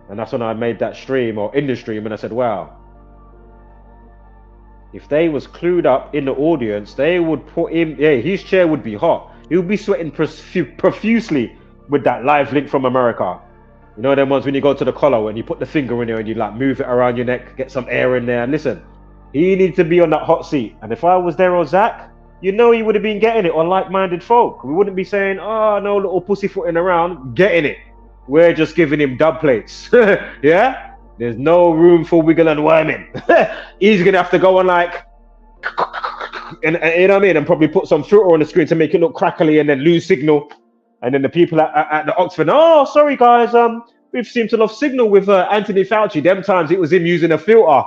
And that's when I made that stream, or in the stream, and I said, wow. If they was clued up in the audience, they would put him, yeah, his chair would be hot. He would be sweating profusely with that live link from America. You know them ones when you go to the collar and you put the finger in there and you like move it around your neck, get some air in there. And listen, he needs to be on that hot seat. And if I was there or Zach, you know he would have been getting it, or like-minded folk. We wouldn't be saying, oh, no little pussyfooting around, getting it. We're just giving him dub plates. Yeah? There's no room for wiggle and worming. He's going to have to go on like, and you know what I mean? And probably put some filter on the screen to make it look crackly and then lose signal. And then the people at the Oxford, oh, sorry guys, we've seemed to love signal with Anthony Fauci. Them times it was him using a filter,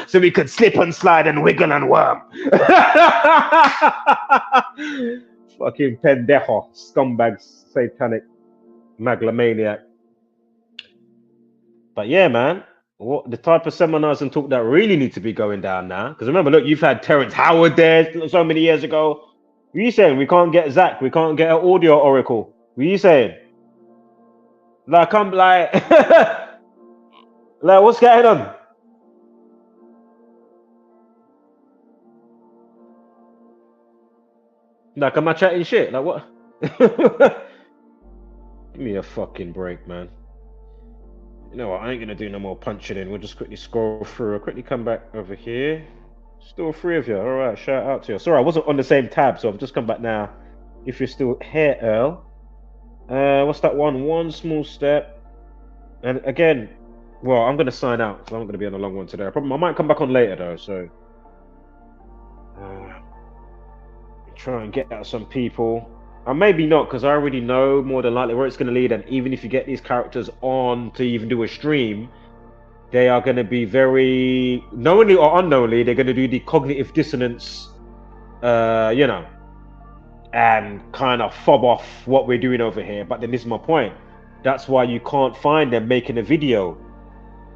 so we could slip and slide and wiggle and worm. Fucking pendejo, scumbag, satanic, megalomaniac. But yeah, man, what the type of seminars and talk that really need to be going down now? Because remember, look, you've had Terrence Howard there so many years ago. What are you saying? We can't get Zach. We can't get an audio oracle. What are you saying? Like, I'm like, like, what's going on? Like, am I chatting shit? Like, what? Give me a fucking break, man. You know what? I ain't gonna do no more punching in. We'll just quickly scroll through. I'll quickly come back over here. Still three of you. All right, shout out to you. Sorry, I wasn't on the same tab, so I've just come back now. If you're still here, Earl. What's that one? One small step. And again, well, I'm gonna sign out, so I'm gonna be on a long one today. I might come back on later though, so try and get out some people. And maybe not, because I already know more than likely where it's gonna lead. And even if you get these characters on to even do a stream, they are going to be very, knowingly or unknowingly, they're going to do the cognitive dissonance, you know, and kind of fob off what we're doing over here. But then this is my point. That's why you can't find them making a video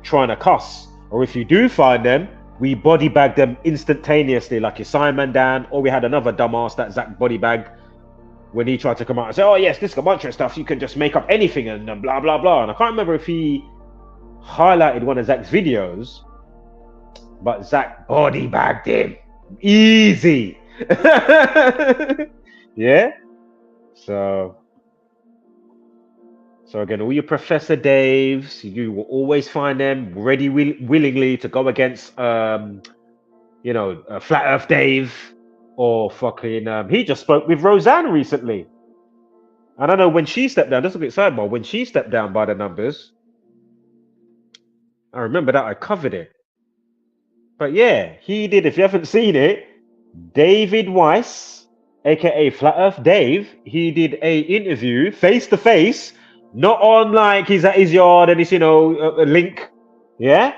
trying to cuss. Or if you do find them, we body bag them instantaneously, like your Simon Dan, or we had another dumbass that Zach body bagged when he tried to come out and say, oh yes, this is a bunch of stuff, you can just make up anything and blah, blah, blah. And I can't remember if he highlighted one of Zach's videos, but Zach body bagged him easy. Yeah. So again, all your Professor Daves, you will always find them ready willingly to go against you know, Flat Earth Dave, or fucking he just spoke with Roseanne recently. I don't know when she stepped down, just a bit sidebar, when she stepped down by the numbers, I remember that I covered it. But yeah, he did. If you haven't seen it, David Weiss, aka Flat Earth Dave, he did a interview face to face, not on like he's at his yard and it's, you know, a link, yeah,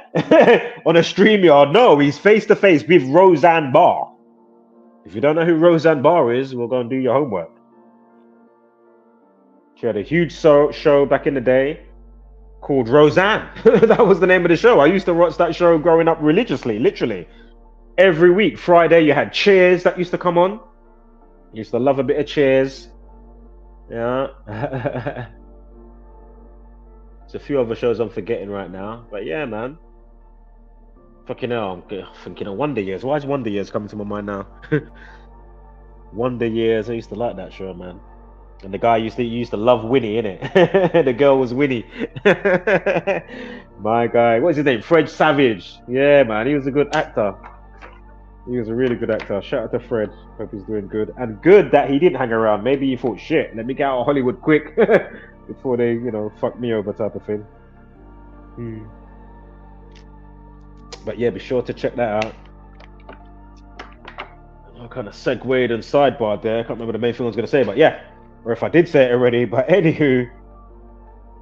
on a stream yard. No, he's face to face with Roseanne Barr. If you don't know who Roseanne Barr is, we'll go and do your homework. She had a huge show back in the day called Roseanne. That was the name of the show. I used to watch that show growing up religiously, literally. Every week, Friday, you had Cheers that used to come on. Used to love a bit of Cheers. Yeah. There's a few other shows I'm forgetting right now. But yeah, man. Fucking hell, I'm thinking of Wonder Years. Why is Wonder Years coming to my mind now? Wonder Years, I used to like that show, man. And the guy used to love Winnie, innit? The girl was Winnie. My guy, what's his name? Fred Savage. Yeah, man, he was a good actor. He was a really good actor. Shout out to Fred. Hope he's doing good. And good that he didn't hang around. Maybe he thought, shit, let me get out of Hollywood quick before they, you know, fuck me over type of thing. But yeah, be sure to check that out. I kind of segued and sidebarred there. I can't remember the main thing I was going to say, but yeah. Or if I did say it already, but anywho.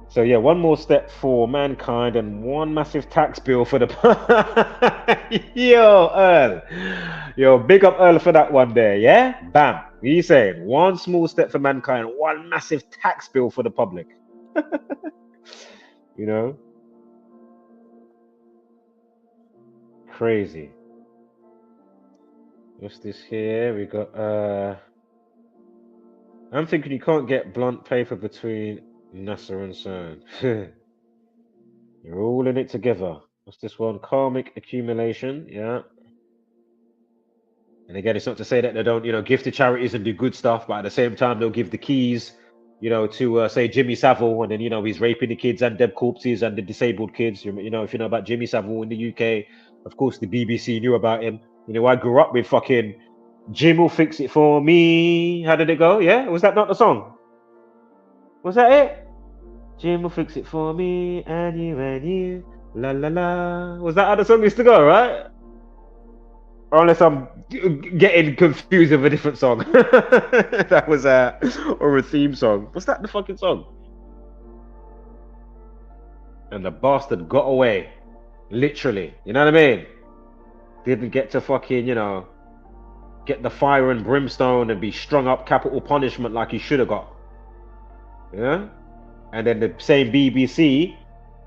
So yeah, one more step for mankind and one massive tax bill for the... Yo, Earl. Yo, big up Earl for that one there, yeah? Bam. What are you saying? One small step for mankind, one massive tax bill for the public. You know? Crazy. What's this here? We got... I'm thinking you can't get blunt paper between NASA and CERN. You're all in it together. What's this one? Karmic accumulation. Yeah. And again, it's not to say that they don't, you know, give to charities and do good stuff, but at the same time, they'll give the keys you know, to say Jimmy Savile, and then, you know, he's raping the kids and dead corpses and the disabled kids. You know, if you know about Jimmy Savile in the UK, of course, the BBC knew about him. You know, I grew up with fucking Jim will fix it for me. How did it go? Yeah? Was that not the song? Was that it? Jim will fix it for me, and you, la la la. Was that how the song used to go, right? Or unless I'm getting confused with a different song. That was or a theme song. Was that the fucking song? And the bastard got away. Literally. You know what I mean? Didn't get to fucking, you know, get the fire and brimstone and be strung up capital punishment like he should have got. Yeah? And then the same BBC,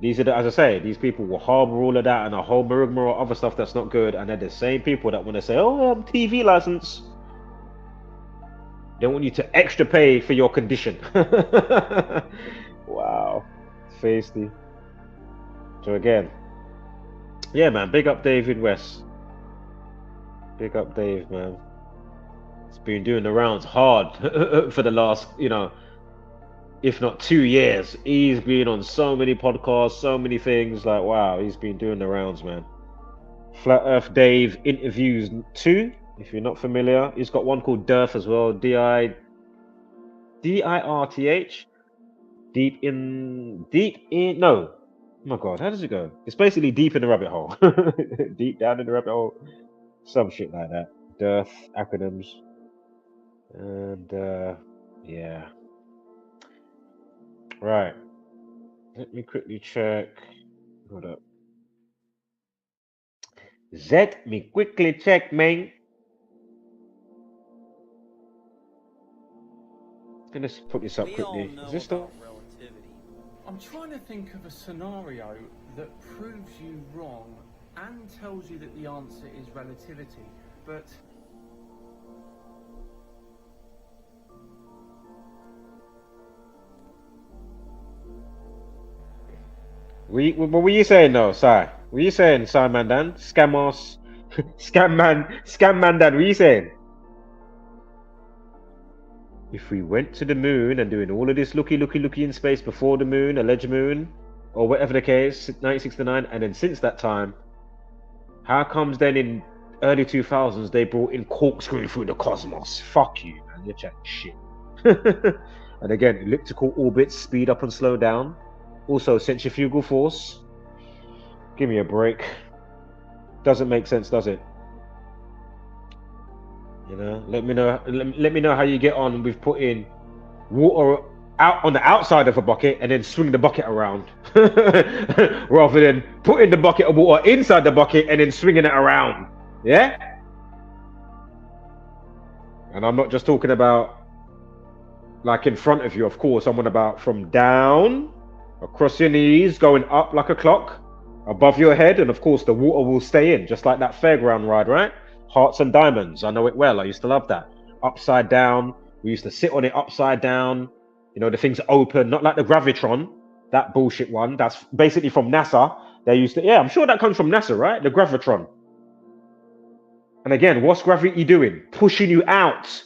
these are the, as I say, these people will harbor all of that and a whole rigmarole of other stuff that's not good. And they're the same people that want to say, oh, TV license. They want you to extra pay for your condition. Wow. Feisty. So again, yeah, man, big up David West. Big up Dave, man. It's been doing the rounds hard for the last, you know, if not 2 years. He's been on so many podcasts, so many things. Like, wow, he's been doing the rounds, man. Flat Earth Dave interviews 2, if you're not familiar. He's got one called Dirth as well. D-I-R-T-H. Deep in, no. Oh my God, how does it go? It's basically deep in the rabbit hole. Deep down in the rabbit hole. Some shit like that. Dirth, acronyms. And, yeah. Right. Let me quickly check. Hold up. Let me quickly check, man. Gonna put this up quickly. Is this the... relativity. I'm trying to think of a scenario that proves you wrong and tells you that the answer is relativity, but... What were you saying though, Sai? What were you saying, Sai Mandan? Scamos, Scam Mandan, what were you saying? If we went to the moon and doing all of this looky in space before the moon, alleged moon, or whatever the case, 1969, and then since that time, how comes then in early 2000s they brought in corkscrew through the cosmos? Fuck you, man, you're chatting shit. And again, elliptical orbits speed up and slow down. Also, centrifugal force. Give me a break. Doesn't make sense, does it? You know, let me know how you get on with putting water out on the outside of a bucket and then swing the bucket around, rather than putting the bucket of water inside the bucket and then swinging it around. Yeah. And I'm not just talking about like in front of you, of course. I'm on about from down. Across your knees, going up like a clock, above your head, and of course the water will stay in, just like that fairground ride, right? Hearts and Diamonds, I know it well, I used to love that. Upside down, we used to sit on it upside down, you know, the thing's open, not like the Gravitron, that bullshit one, that's basically from NASA. They used to, yeah, I'm sure that comes from NASA, right? The Gravitron. And again, what's gravity doing? Pushing you out,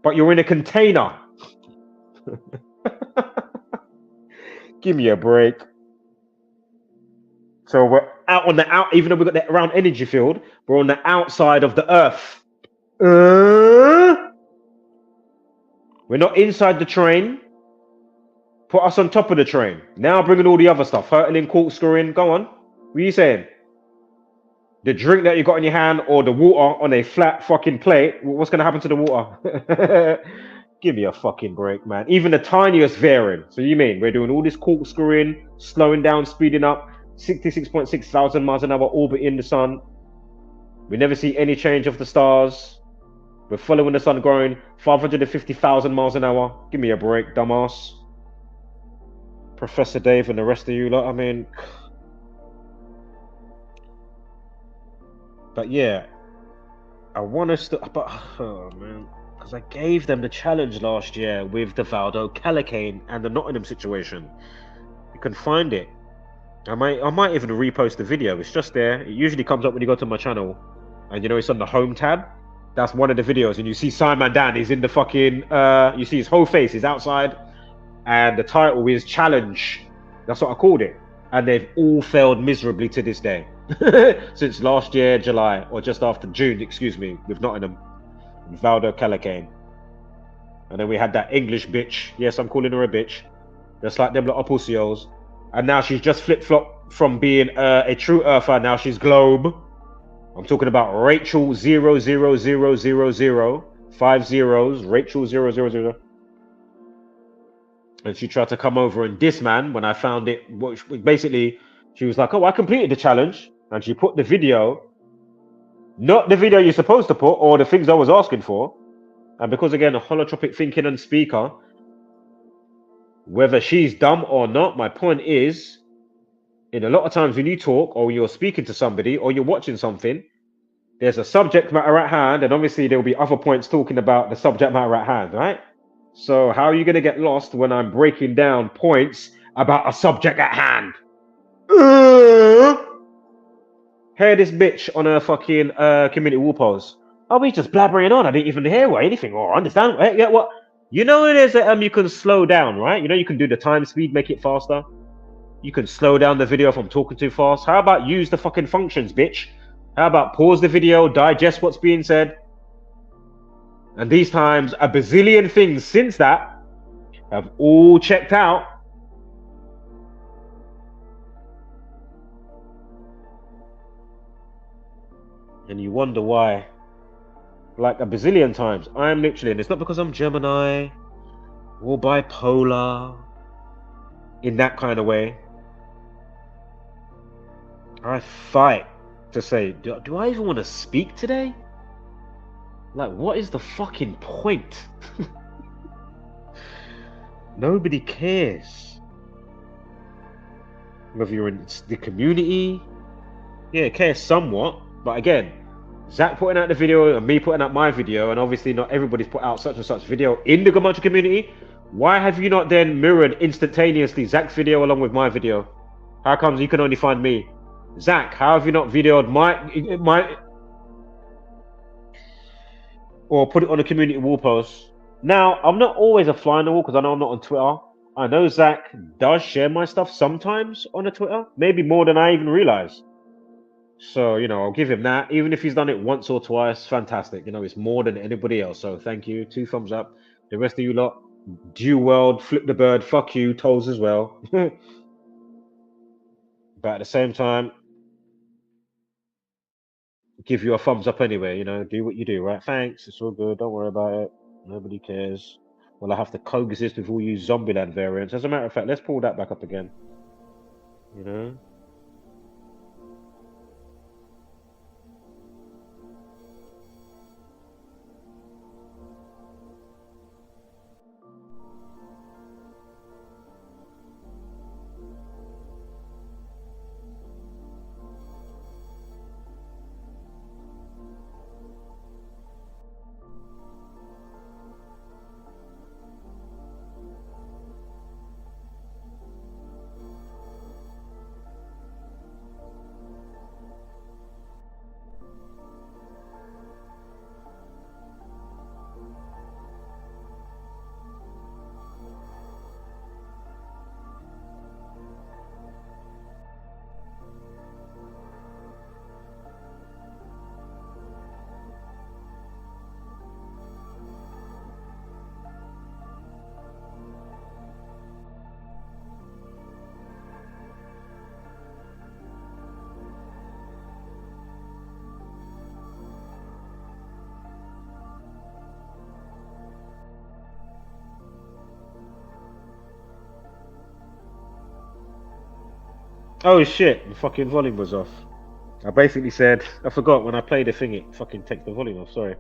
but you're in a container. Give me a break. So we're out on the even though we've got that round energy field, we're on the outside of the Earth. We're not inside the train. Put us on top of the train. Now bringing all the other stuff, hurtling, corkscrewing. Go on. What are you saying? The drink that you got in your hand or the water on a flat fucking plate. What's going to happen to the water? Give me a fucking break, man. Even the tiniest varying. So you mean we're doing all this corkscrewing, slowing down, speeding up, 66.6 thousand miles an hour orbiting the sun. We never see any change of the stars. We're following the sun growing 550,000 miles an hour. Give me a break, dumbass. Professor Dave and the rest of you lot, I mean... But yeah, I want us to... But, oh, man. Because I gave them the challenge last year with the Valdo Calicane and the Nottingham situation. You can find it. I might even repost the video. It's just there. It usually comes up when you go to my channel, and you know it's on the home tab. That's one of the videos, and you see Simon Dan. He's in the fucking. You see his whole face. He's outside, and the title is Challenge. That's what I called it. And they've all failed miserably to this day. Since last year, July, or just after June, excuse me, with Nottingham, Valdo Calacane. And then we had that English bitch. Yes, I'm calling her a bitch. Just like them little pussios. And now she's just flip-flopped from being a true earther. Now she's Globe. I'm talking about Rachel 00000, 5 zeros, Rachel 000. And she tried to come over and diss man when I found it. Basically, she was like, oh, I completed the challenge. And she put the video, not the video you're supposed to put or the things I was asking for. And because, again, a holotropic thinking and speaker, whether she's dumb or not, my point is, in a lot of times when you talk or you're speaking to somebody or you're watching something, there's a subject matter at hand. And obviously, there will be other points talking about the subject matter at hand, right? So how are you going to get lost when I'm breaking down points about a subject at hand? Hear this bitch on a fucking community wall post. Oh, we just blabbering on. I didn't even hear anything or understand. Yeah, what? You know it is you can slow down, right? You know you can do the time speed, make it faster. You can slow down the video if I'm talking too fast. How about use the fucking functions, bitch? How about pause the video, digest what's being said? And these times, a bazillion things since that have all checked out. And you wonder why. Like a bazillion times. I'm literally, and it's not because I'm Gemini or bipolar in that kind of way. I fight to say, do I even want to speak today? Like, what is the fucking point? Nobody cares. Whether you're in the community, yeah, it cares somewhat. But again, Zach putting out the video and me putting out my video, and obviously not everybody's put out such and such video in the Gamancha community. Why have you not then mirrored instantaneously Zach's video along with my video? How comes you can only find me? Zach, how have you not videoed my or put it on a community wall post? Now, I'm not always a fly on the wall because I know I'm not on Twitter. I know Zach does share my stuff sometimes on the Twitter, maybe more than I even realize. So, you know, I'll give him that. Even if he's done it once or twice, fantastic. You know, it's more than anybody else. So thank you. 2 thumbs up. The rest of you lot, Dew World, Flip the Bird, fuck you, Tolls as well. But at the same time, give you a thumbs up anyway, you know, do what you do, right? Thanks, it's all good, don't worry about it. Nobody cares. Well, I have to coexist with all you Zombieland variants. As a matter of fact, let's pull that back up again. You know? Oh shit, the fucking volume was off. I basically said, I forgot when I played the thing, it fucking takes the volume off, sorry.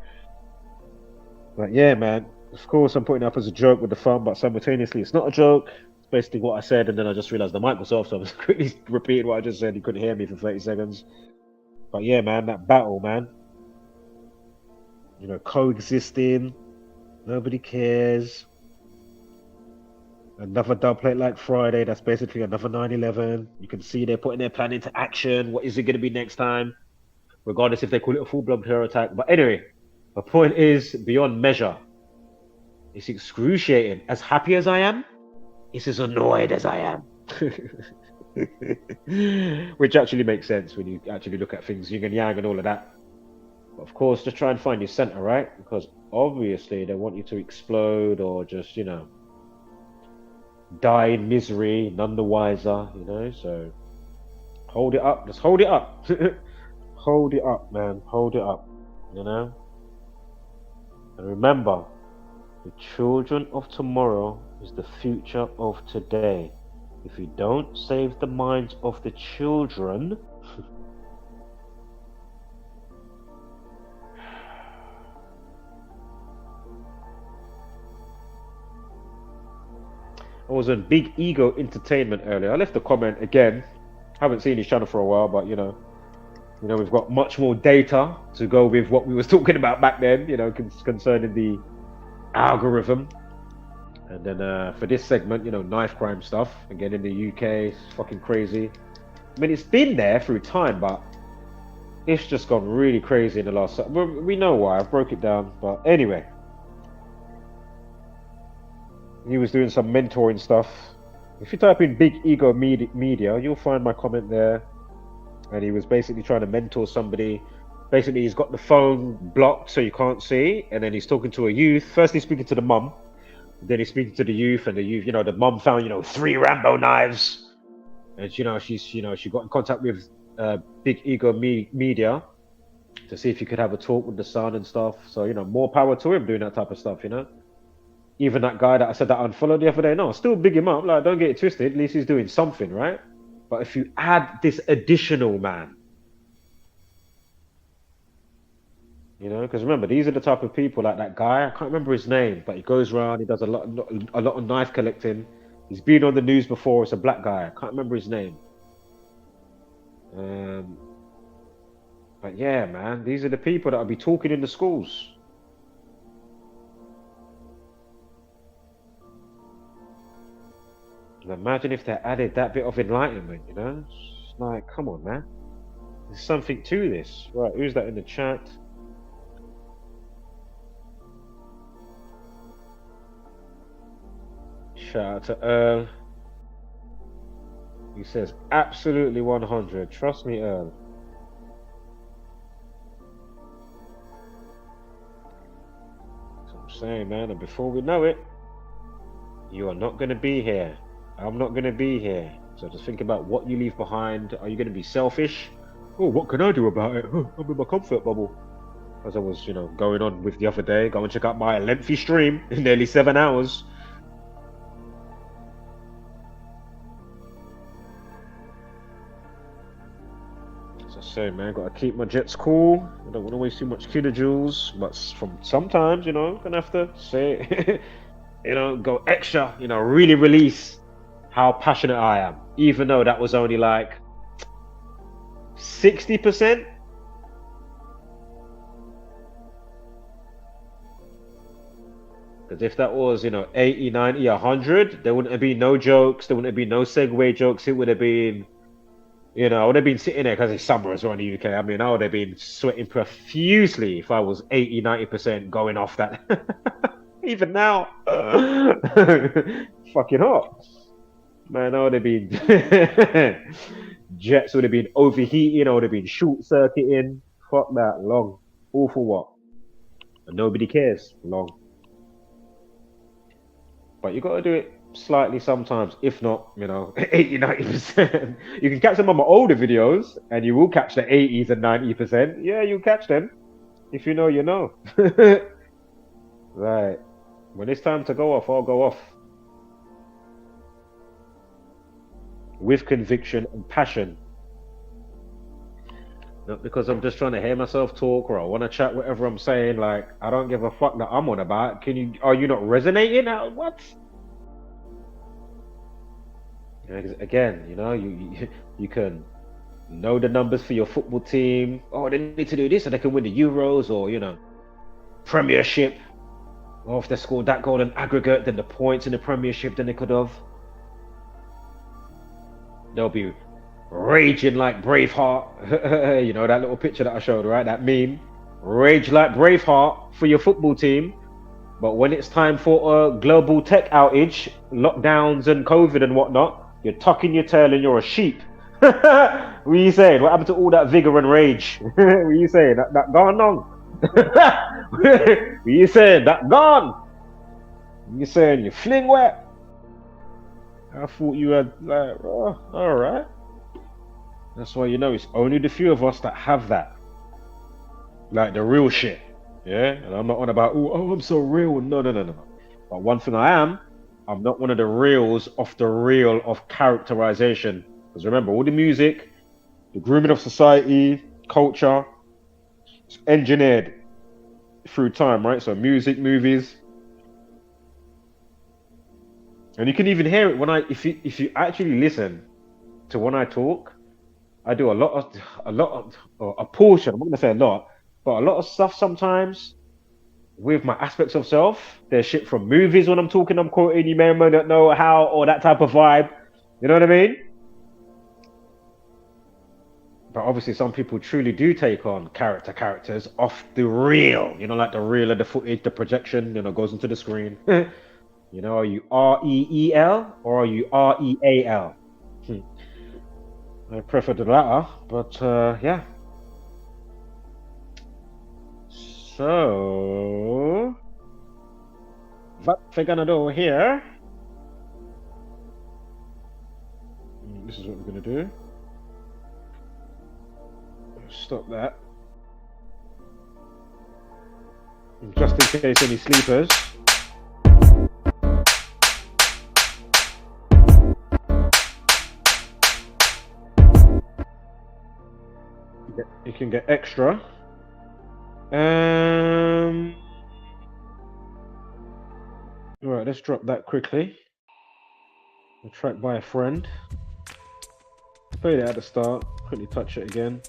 But yeah, man, of course I'm putting it up as a joke with the fun, but simultaneously it's not a joke. It's basically what I said, and then I just realized the mic was off, so I was quickly repeating what I just said. You couldn't hear me for 30 seconds. But yeah, man, that battle, man. You know, coexisting, nobody cares. Another dub plate like Friday, that's basically another 9/11. You can see they're putting their plan into action. What is it going to be next time? Regardless if they call it a full-blown terror attack. But anyway, the point is beyond measure. It's excruciating. As happy as I am, is as annoyed as I am. Which actually makes sense when you actually look at things, yin and yang and all of that. But of course, just try and find your center, right? Because obviously they want you to explode or just, you know, die in misery, none the wiser, you know. So hold it up, just hold it up. Hold it up, man, hold it up, you know. And remember, the children of tomorrow is the future of today. If you don't save the minds of the children, I was on Big Ego Entertainment earlier. I left a comment again. Haven't seen his channel for a while, but you know, we've got much more data to go with what we was talking about back then, you know, concerning the algorithm. And then for this segment, you know, knife crime stuff. Again, in the UK, it's fucking crazy. I mean, it's been there through time, but it's just gone really crazy in the last... We know why, I've broke it down. But anyway. He was doing some mentoring stuff. If you type in Big Ego Media, you'll find my comment there. And he was basically trying to mentor somebody. Basically, he's got the phone blocked so you can't see. And then he's talking to a youth. First, he's speaking to the mum. Then he's speaking to the youth, and the youth, you know, the mum found, you know, 3 Rambo knives, and she got in contact with Big Ego Media to see if he could have a talk with the son and stuff. So, you know, more power to him doing that type of stuff, you know. Even that guy that I said that I unfollowed the other day, no, still big him up. Like, don't get it twisted. At least he's doing something, right? But if you add this additional man, you know, because remember, these are the type of people like that guy. I can't remember his name, but he goes around. He does a lot of knife collecting. He's been on the news before. It's a black guy. I can't remember his name. But yeah, man, these are the people that will be talking in the schools. And imagine if they added that bit of enlightenment. You know, it's like, come on, man. There's something to this, right? Who's that in the chat? Shout out to Earl. He says, absolutely 100. Trust me, Earl. That's what I'm saying, man. And before we know it, you are not going to be here. I'm not going to be here. So just think about what you leave behind. Are you going to be selfish? Oh, what can I do about it? I'm in my comfort bubble. As I was, you know, going on with the other day. Go and check out my lengthy stream in nearly 7 hours. Say, man, gotta keep my jets cool. I don't want to waste too much kilojoules, but from sometimes, you know, gonna have to say, you know, go extra, you know, really release how passionate I am, even though that was only like 60%. Because if that was, you know, 80, 90, 100, there wouldn't have been no jokes, there wouldn't have been no segue jokes. It would have been, you know, I would have been sitting there because it's summer as well in the UK. I mean, I would have been sweating profusely if I was 80, 90% going off that. Even now, fucking hot. Man, I would have been, jets would have been overheating, I would have been short circuiting. Fuck that, long. All for what? And nobody cares, long. But you got to do it slightly sometimes, if not, you know, 80, 90%. You can catch them on my older videos, and you will catch the 80s and 90%. Yeah, you'll catch them. If you know, you know. Right. When it's time to go off, I'll go off. With conviction and passion. Not because I'm just trying to hear myself talk or I want to chat whatever I'm saying. Like, I don't give a fuck that I'm on about. Are you not resonating? What? Again, you know, you can know the numbers for your football team. Oh, they need to do this so they can win the Euros, or, you know, Premiership. Or if they scored that goal in aggregate, then the points in the Premiership than they could have. They'll be raging like Braveheart. You know, that little picture that I showed, right? That meme. Rage like Braveheart for your football team. But when it's time for a global tech outage, lockdowns and COVID and whatnot, you're tucking your tail and you're a sheep. What are you saying? What happened to all that vigor and rage? What are you saying? That gone on? What are you saying? That gone? What are you saying? You fling wet? I thought you had like, oh, all right. That's why, you know, it's only the few of us that have that. Like the real shit. Yeah? And I'm not on about, oh, I'm so real. No. But one thing I'm not one of the reels off the reel of characterization. Because remember, all the music, the grooming of society, culture, it's engineered through time, right? So music, movies. And you can even hear it when if you actually listen to when I talk, I do a portion, I'm not gonna say a lot, but a lot of stuff sometimes with my aspects of self. There's shit from movies when I'm talking, I'm quoting, you may or may not know how, or that type of vibe. You know what I mean? But obviously some people truly do take on characters off the reel. You know, like the reel of the footage, the projection, you know, goes into the screen. You know, are you R-E-E-L or are you R-E-A-L? I prefer the latter, but yeah. So, what we're gonna do here, this is what we're gonna do. Stop that. Just in case any sleepers. You can get extra. Right, let's drop that quickly. A track by a friend. Played it at the start. Quickly touch it again.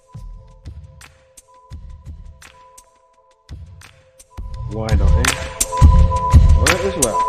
Why not, eh? Might as well.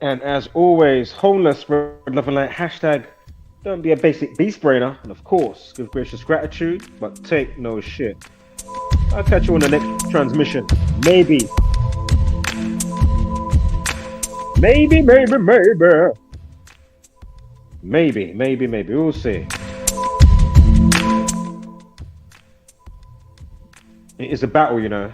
And as always, homeless, spread love and light, hashtag don't be a basic beast brainer, and of course, give gracious gratitude, but take no shit. I'll catch you on the next transmission. Maybe. Maybe. We'll see. It is a battle, you know.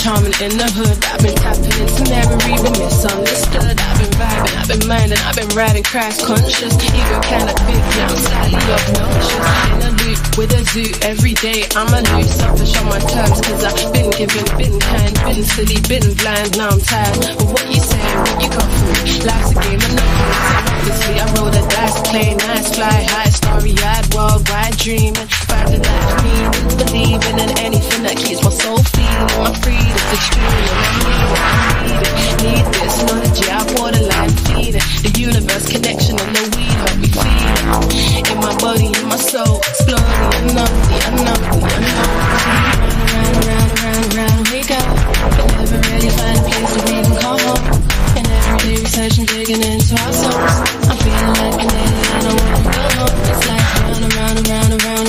charming in the hood. I've been tapping into memory, been misunderstood. I've been vibing, I've been minding, I've been riding crash conscious. Ego kinda big, now I'm slightly obnoxious. In a loop with a zoo, every day I'm a loop. Selfish on my terms, cause I've been given, been kind, been silly, been blind. Now I'm tired of what you say, what you got for me. Life's a game and no points. Obviously I roll the dice, play nice, fly high, starry-eyed, worldwide dreaming. Finding life meaning, believing in anything that keeps my soul feeling. My freedom's extreme, and I need this knowledge, yeah, I borderline feeding. The universe connection and the weed help me feeling. In my body, in my soul, exploring the unknown, the unknown, the unknown. Round we go, but never really find a place that we can call home. And every day researching, digging into our souls. I'm feeling like an alien, I don't wanna go home. It's like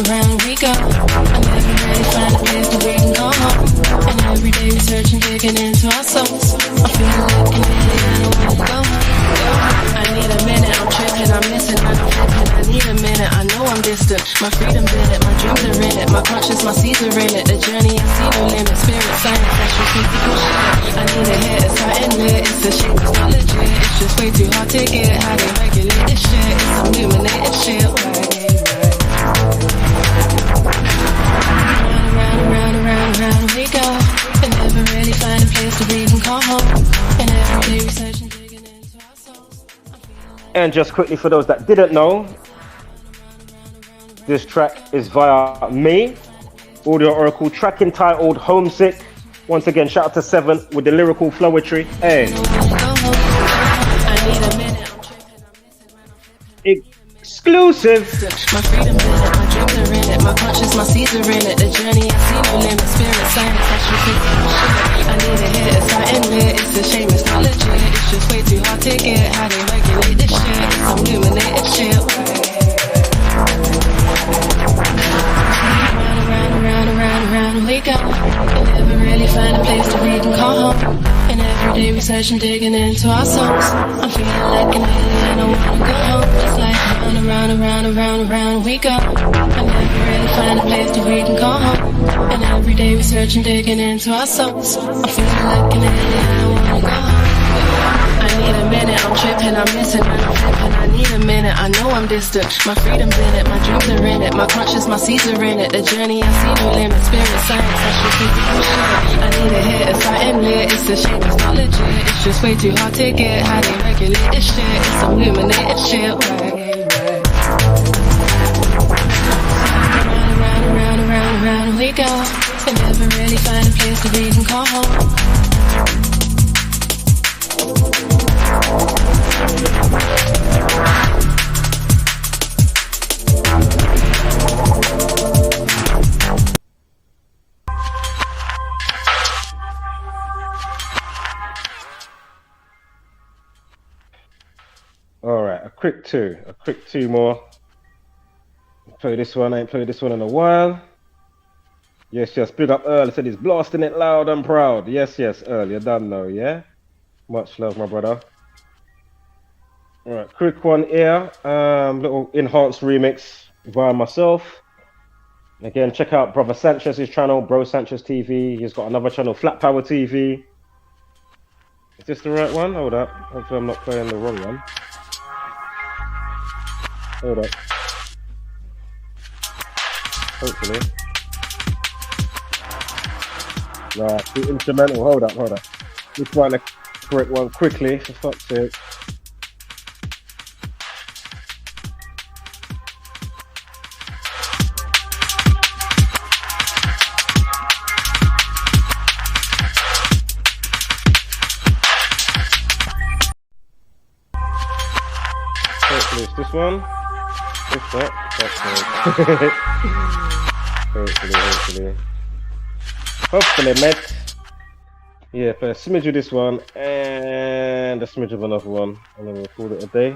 round we go. I never really find a place that we can call home. And every day researching, digging into our souls. I'm feeling like an alien, I don't wanna go home. I need a minute, I'm tripping, I'm missing, I'm flipping. I need a minute, I know I'm distant. My freedom's in it, my dreams are in it. My conscience, my seeds are in it. The journey, I see no limit. Spirit, science, sexual, physical shit. I need a hit, it's something lit. It's a shame, it's not legit. It's just way too hard to get. How they regulate this shit. It's some illuminated shit. Round we go. And never really find a place to breathe and call home. And every day researching, digging into our souls. And just quickly for those that didn't know, this track is via me, Audio Oracle, track entitled Homesick. Once again, shout out to Seven with the lyrical flowetry. Hey. Exclusive. My freedom in it, my dreams are in it, my conscience, my seeds are in it. The journey, I see no limit. Spirit, science, sexual, physical shit. I need a hit, it's something lit. It's a shame, it's not legit. It's just way too hard to get. How they regulate this shit. It's some illuminated shit. Round we go. And never really find a place to read and call home. And every day researching, digging into our souls. I'm feeling like an alien, I wanna go home. It's like round we go. I never really find a place to read and call home. And every day researching, digging into our souls. I'm feeling like an alien, I wanna go home. I need a minute, I'm tripping, I'm missing, I'm flipping. I need a minute, I know I'm distant. My freedom's in it, my dreams are in it. My conscience, my seeds are in it. The journey, I see no limit. Spirit, science, sexual, physical shit. I need a hit, it's something lit. It's a shame, it's not legit. It's just way too hard to get. How they regulate this shit. It's some illuminated shit. Round we go. And never really find a place to read and call home. All right, a quick two more. Play this one. I ain't played this one in a while. Yes, big up Earl. Said he's blasting it loud and proud. Yes, Earl, you're done now, yeah? Much love, my brother. All right, quick one here. Little enhanced remix via myself. Again, check out Brother Sanchez's channel, Bro Sanchez TV. He's got another channel, Flat Power TV. Is this the right one? Hold up. Hopefully I'm not playing the wrong one. Hold up. Hopefully. Right, the instrumental. Hold up. Let's find the correct one quickly, for fuck's sake. Hopefully it's this one. If not, hopefully, mate. Yeah, for a smidge of this one and a smidge of another one, and then we'll call it a day.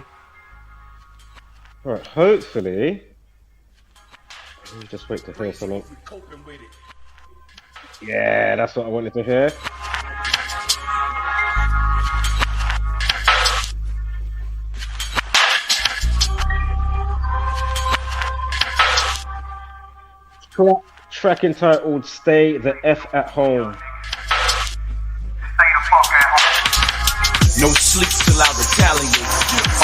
Alright, hopefully. Let me just wait to hear something. Yeah, that's what I wanted to hear. Track entitled Stay the F at Home. sleep till I retaliate.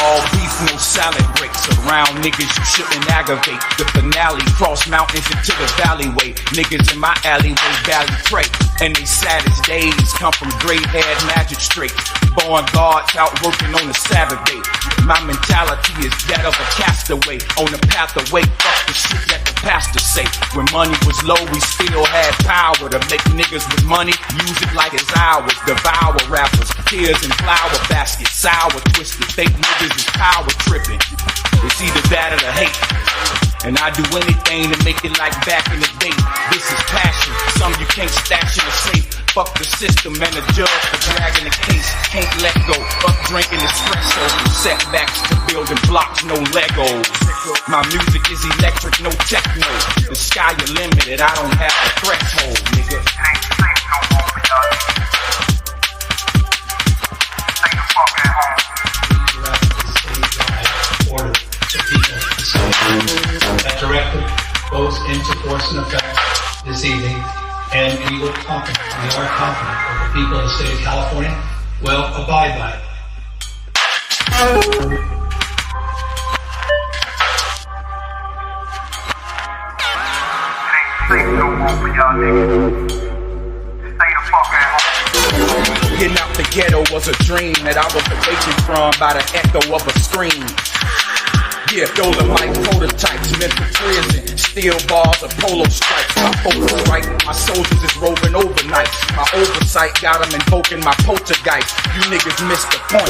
All beef, no salad breaks. Around niggas you shouldn't aggravate. The finale, cross mountains into the valleyway. Niggas in my alleyway, valley pray. And they saddest days come from gray-haired magistrates. Born guards out working on a Sabbath day. My mentality is that of a castaway on the path away. Fuck the shit that the pastor say. When money was low, we still had power to make niggas with money use it like it's ours. Devour rappers, tears and flower baskets, sour twisted. Fake niggas is power tripping. It's either that or the hate. And I do anything to make it like back in the day. This is passion, some you can't stash in a safe. Fuck the system and the judge for dragging the case. Can't let go, fuck drinking espresso. From setbacks to building blocks, no Legos. My music is electric, no techno. The sky is limited, I don't have a threshold, nigga. That directive goes into force and effect this evening, and we are confident that the people of the state of California will abide by it. Getting out the ghetto was a dream that I was awakened from by the echo of a scream. Yeah, Dolomite prototypes, meant for prison. Steel bars of polo stripes. My focus right, my soldiers is roving overnight. My oversight got them invoking my poltergeist. You niggas missed the point.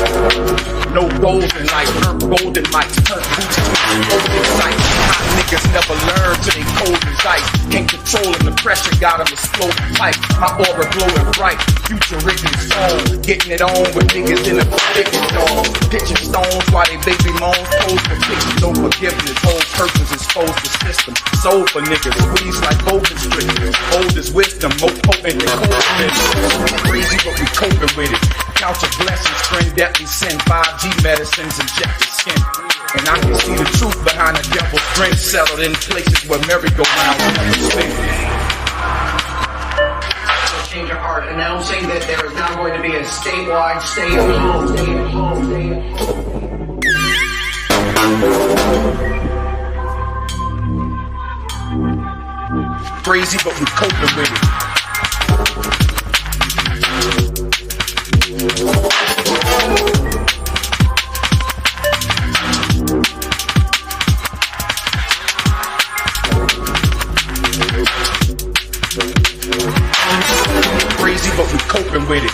No golden light, burnt golden mics, turnt boots to golden sight. Hot niggas never learn till they cold as ice. Can't control the pressure, got them exploding pipe. My aura glowing bright, future written song. Getting it on with niggas in the forbidden dome. Pitching stones while they baby moans pose for pictures. No forgiveness, whole purpose exposed the system. Soul for niggas, squeeze like open strict. Old is wisdom, more potent than COVID. Crazy, but we coping with it. Count your blessings, friend, deathly sin. 5G medicines, injected skin. And I can see the truth behind the devil's grin. Settled in places where merry-go-rounds never spin. Change your heart, announcing that there is now going to be a statewide stay at home. Crazy, but we coping with it. Crazy, but we coping with it.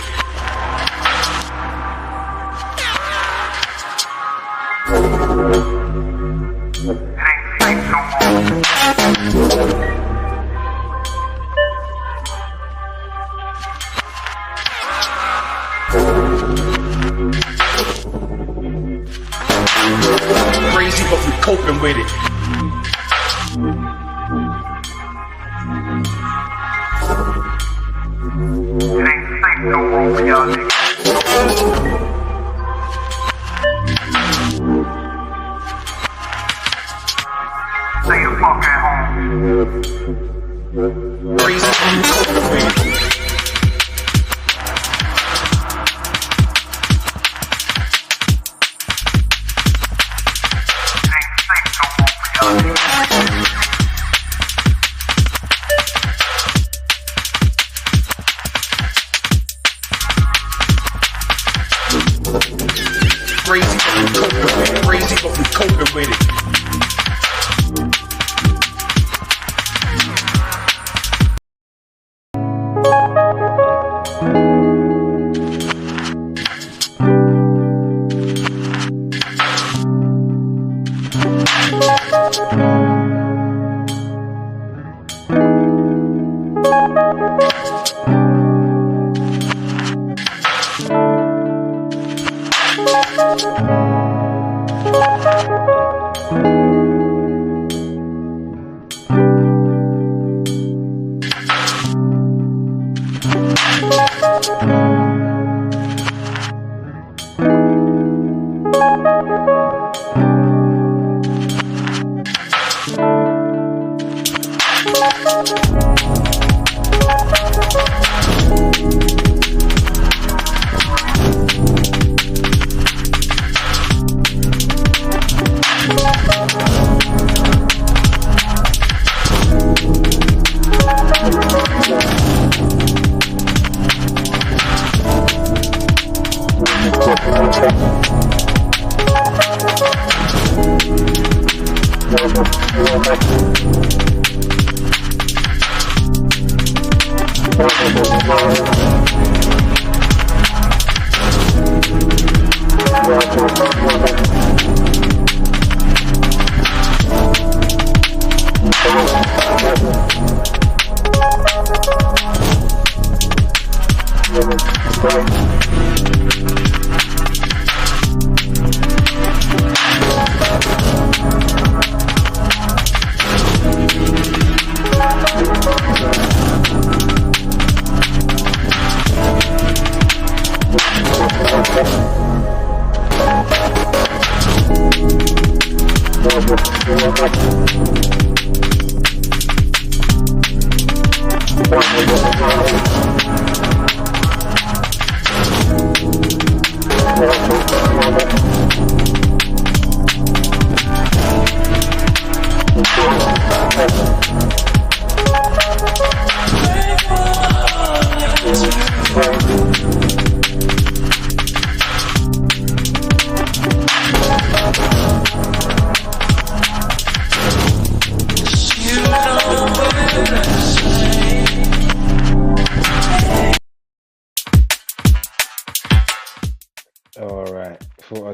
Crazy, but we coping with it. It ain't safe no more for y'all niggas. Stay the fuck at home. Crazy, but we coping with it. Crazy, but we coping with it.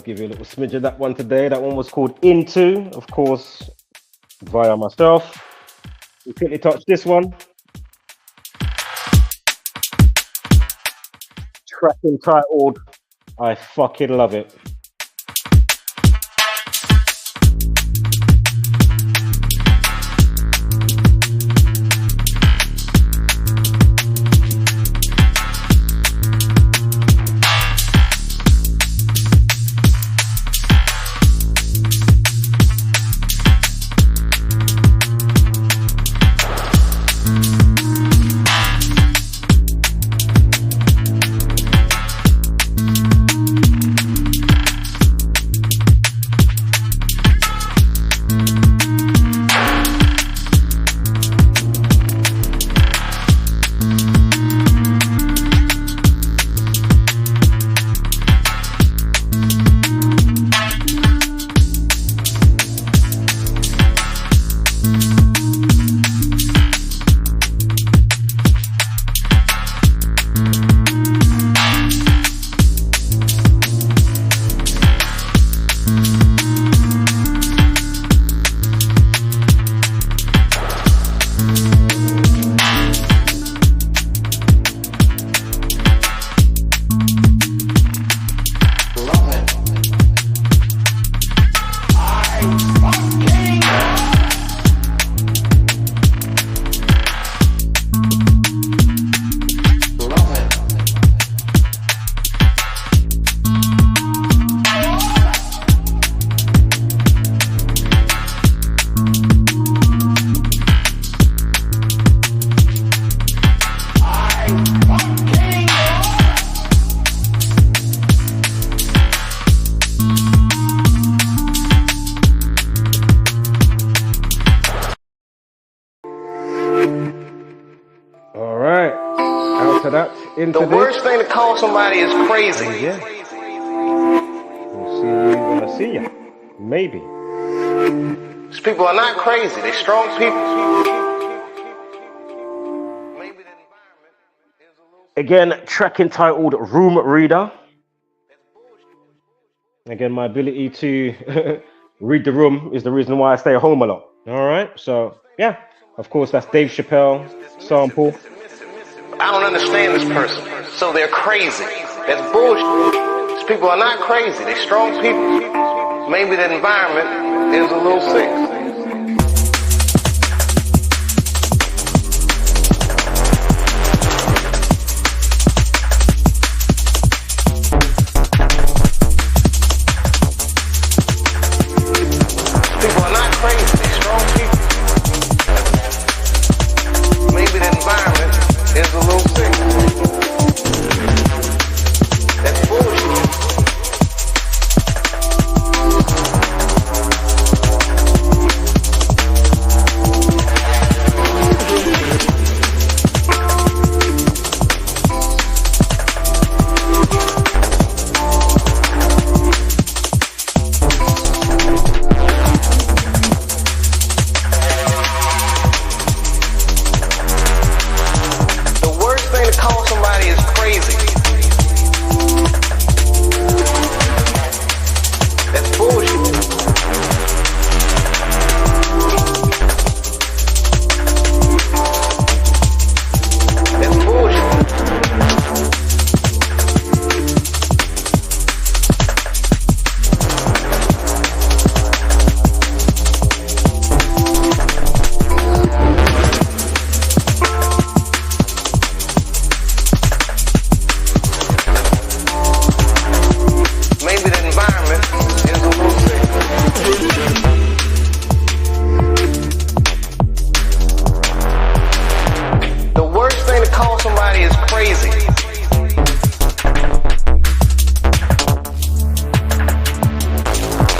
Give you a little smidge of that one today. That one was called Into, of course, via myself. We quickly touched this one. Track entitled I Fucking Love It. The worst thing to call somebody is crazy. Yeah. We'll see you when I see you. Maybe. These people are not crazy. They're strong people. Again, track entitled Room Reader. Again, my ability to read the room is the reason why I stay home a lot. All right. So, yeah. Of course, that's Dave Chappelle sample. I don't understand this person, so they're crazy. That's bullshit. These people are not crazy. They're strong people. Maybe the environment is a little sick.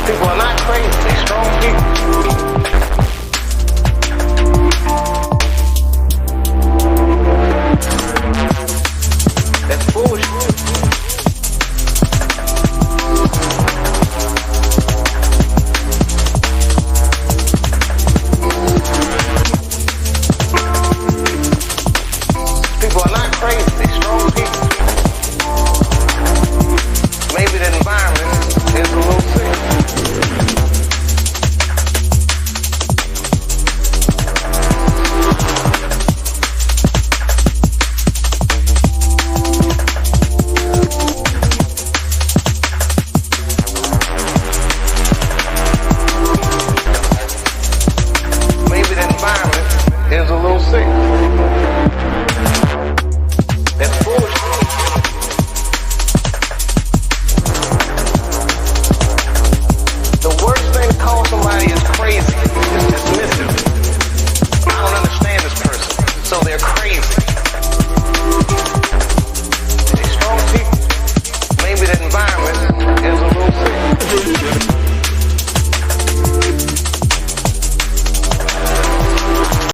People are not crazy. They're strong people.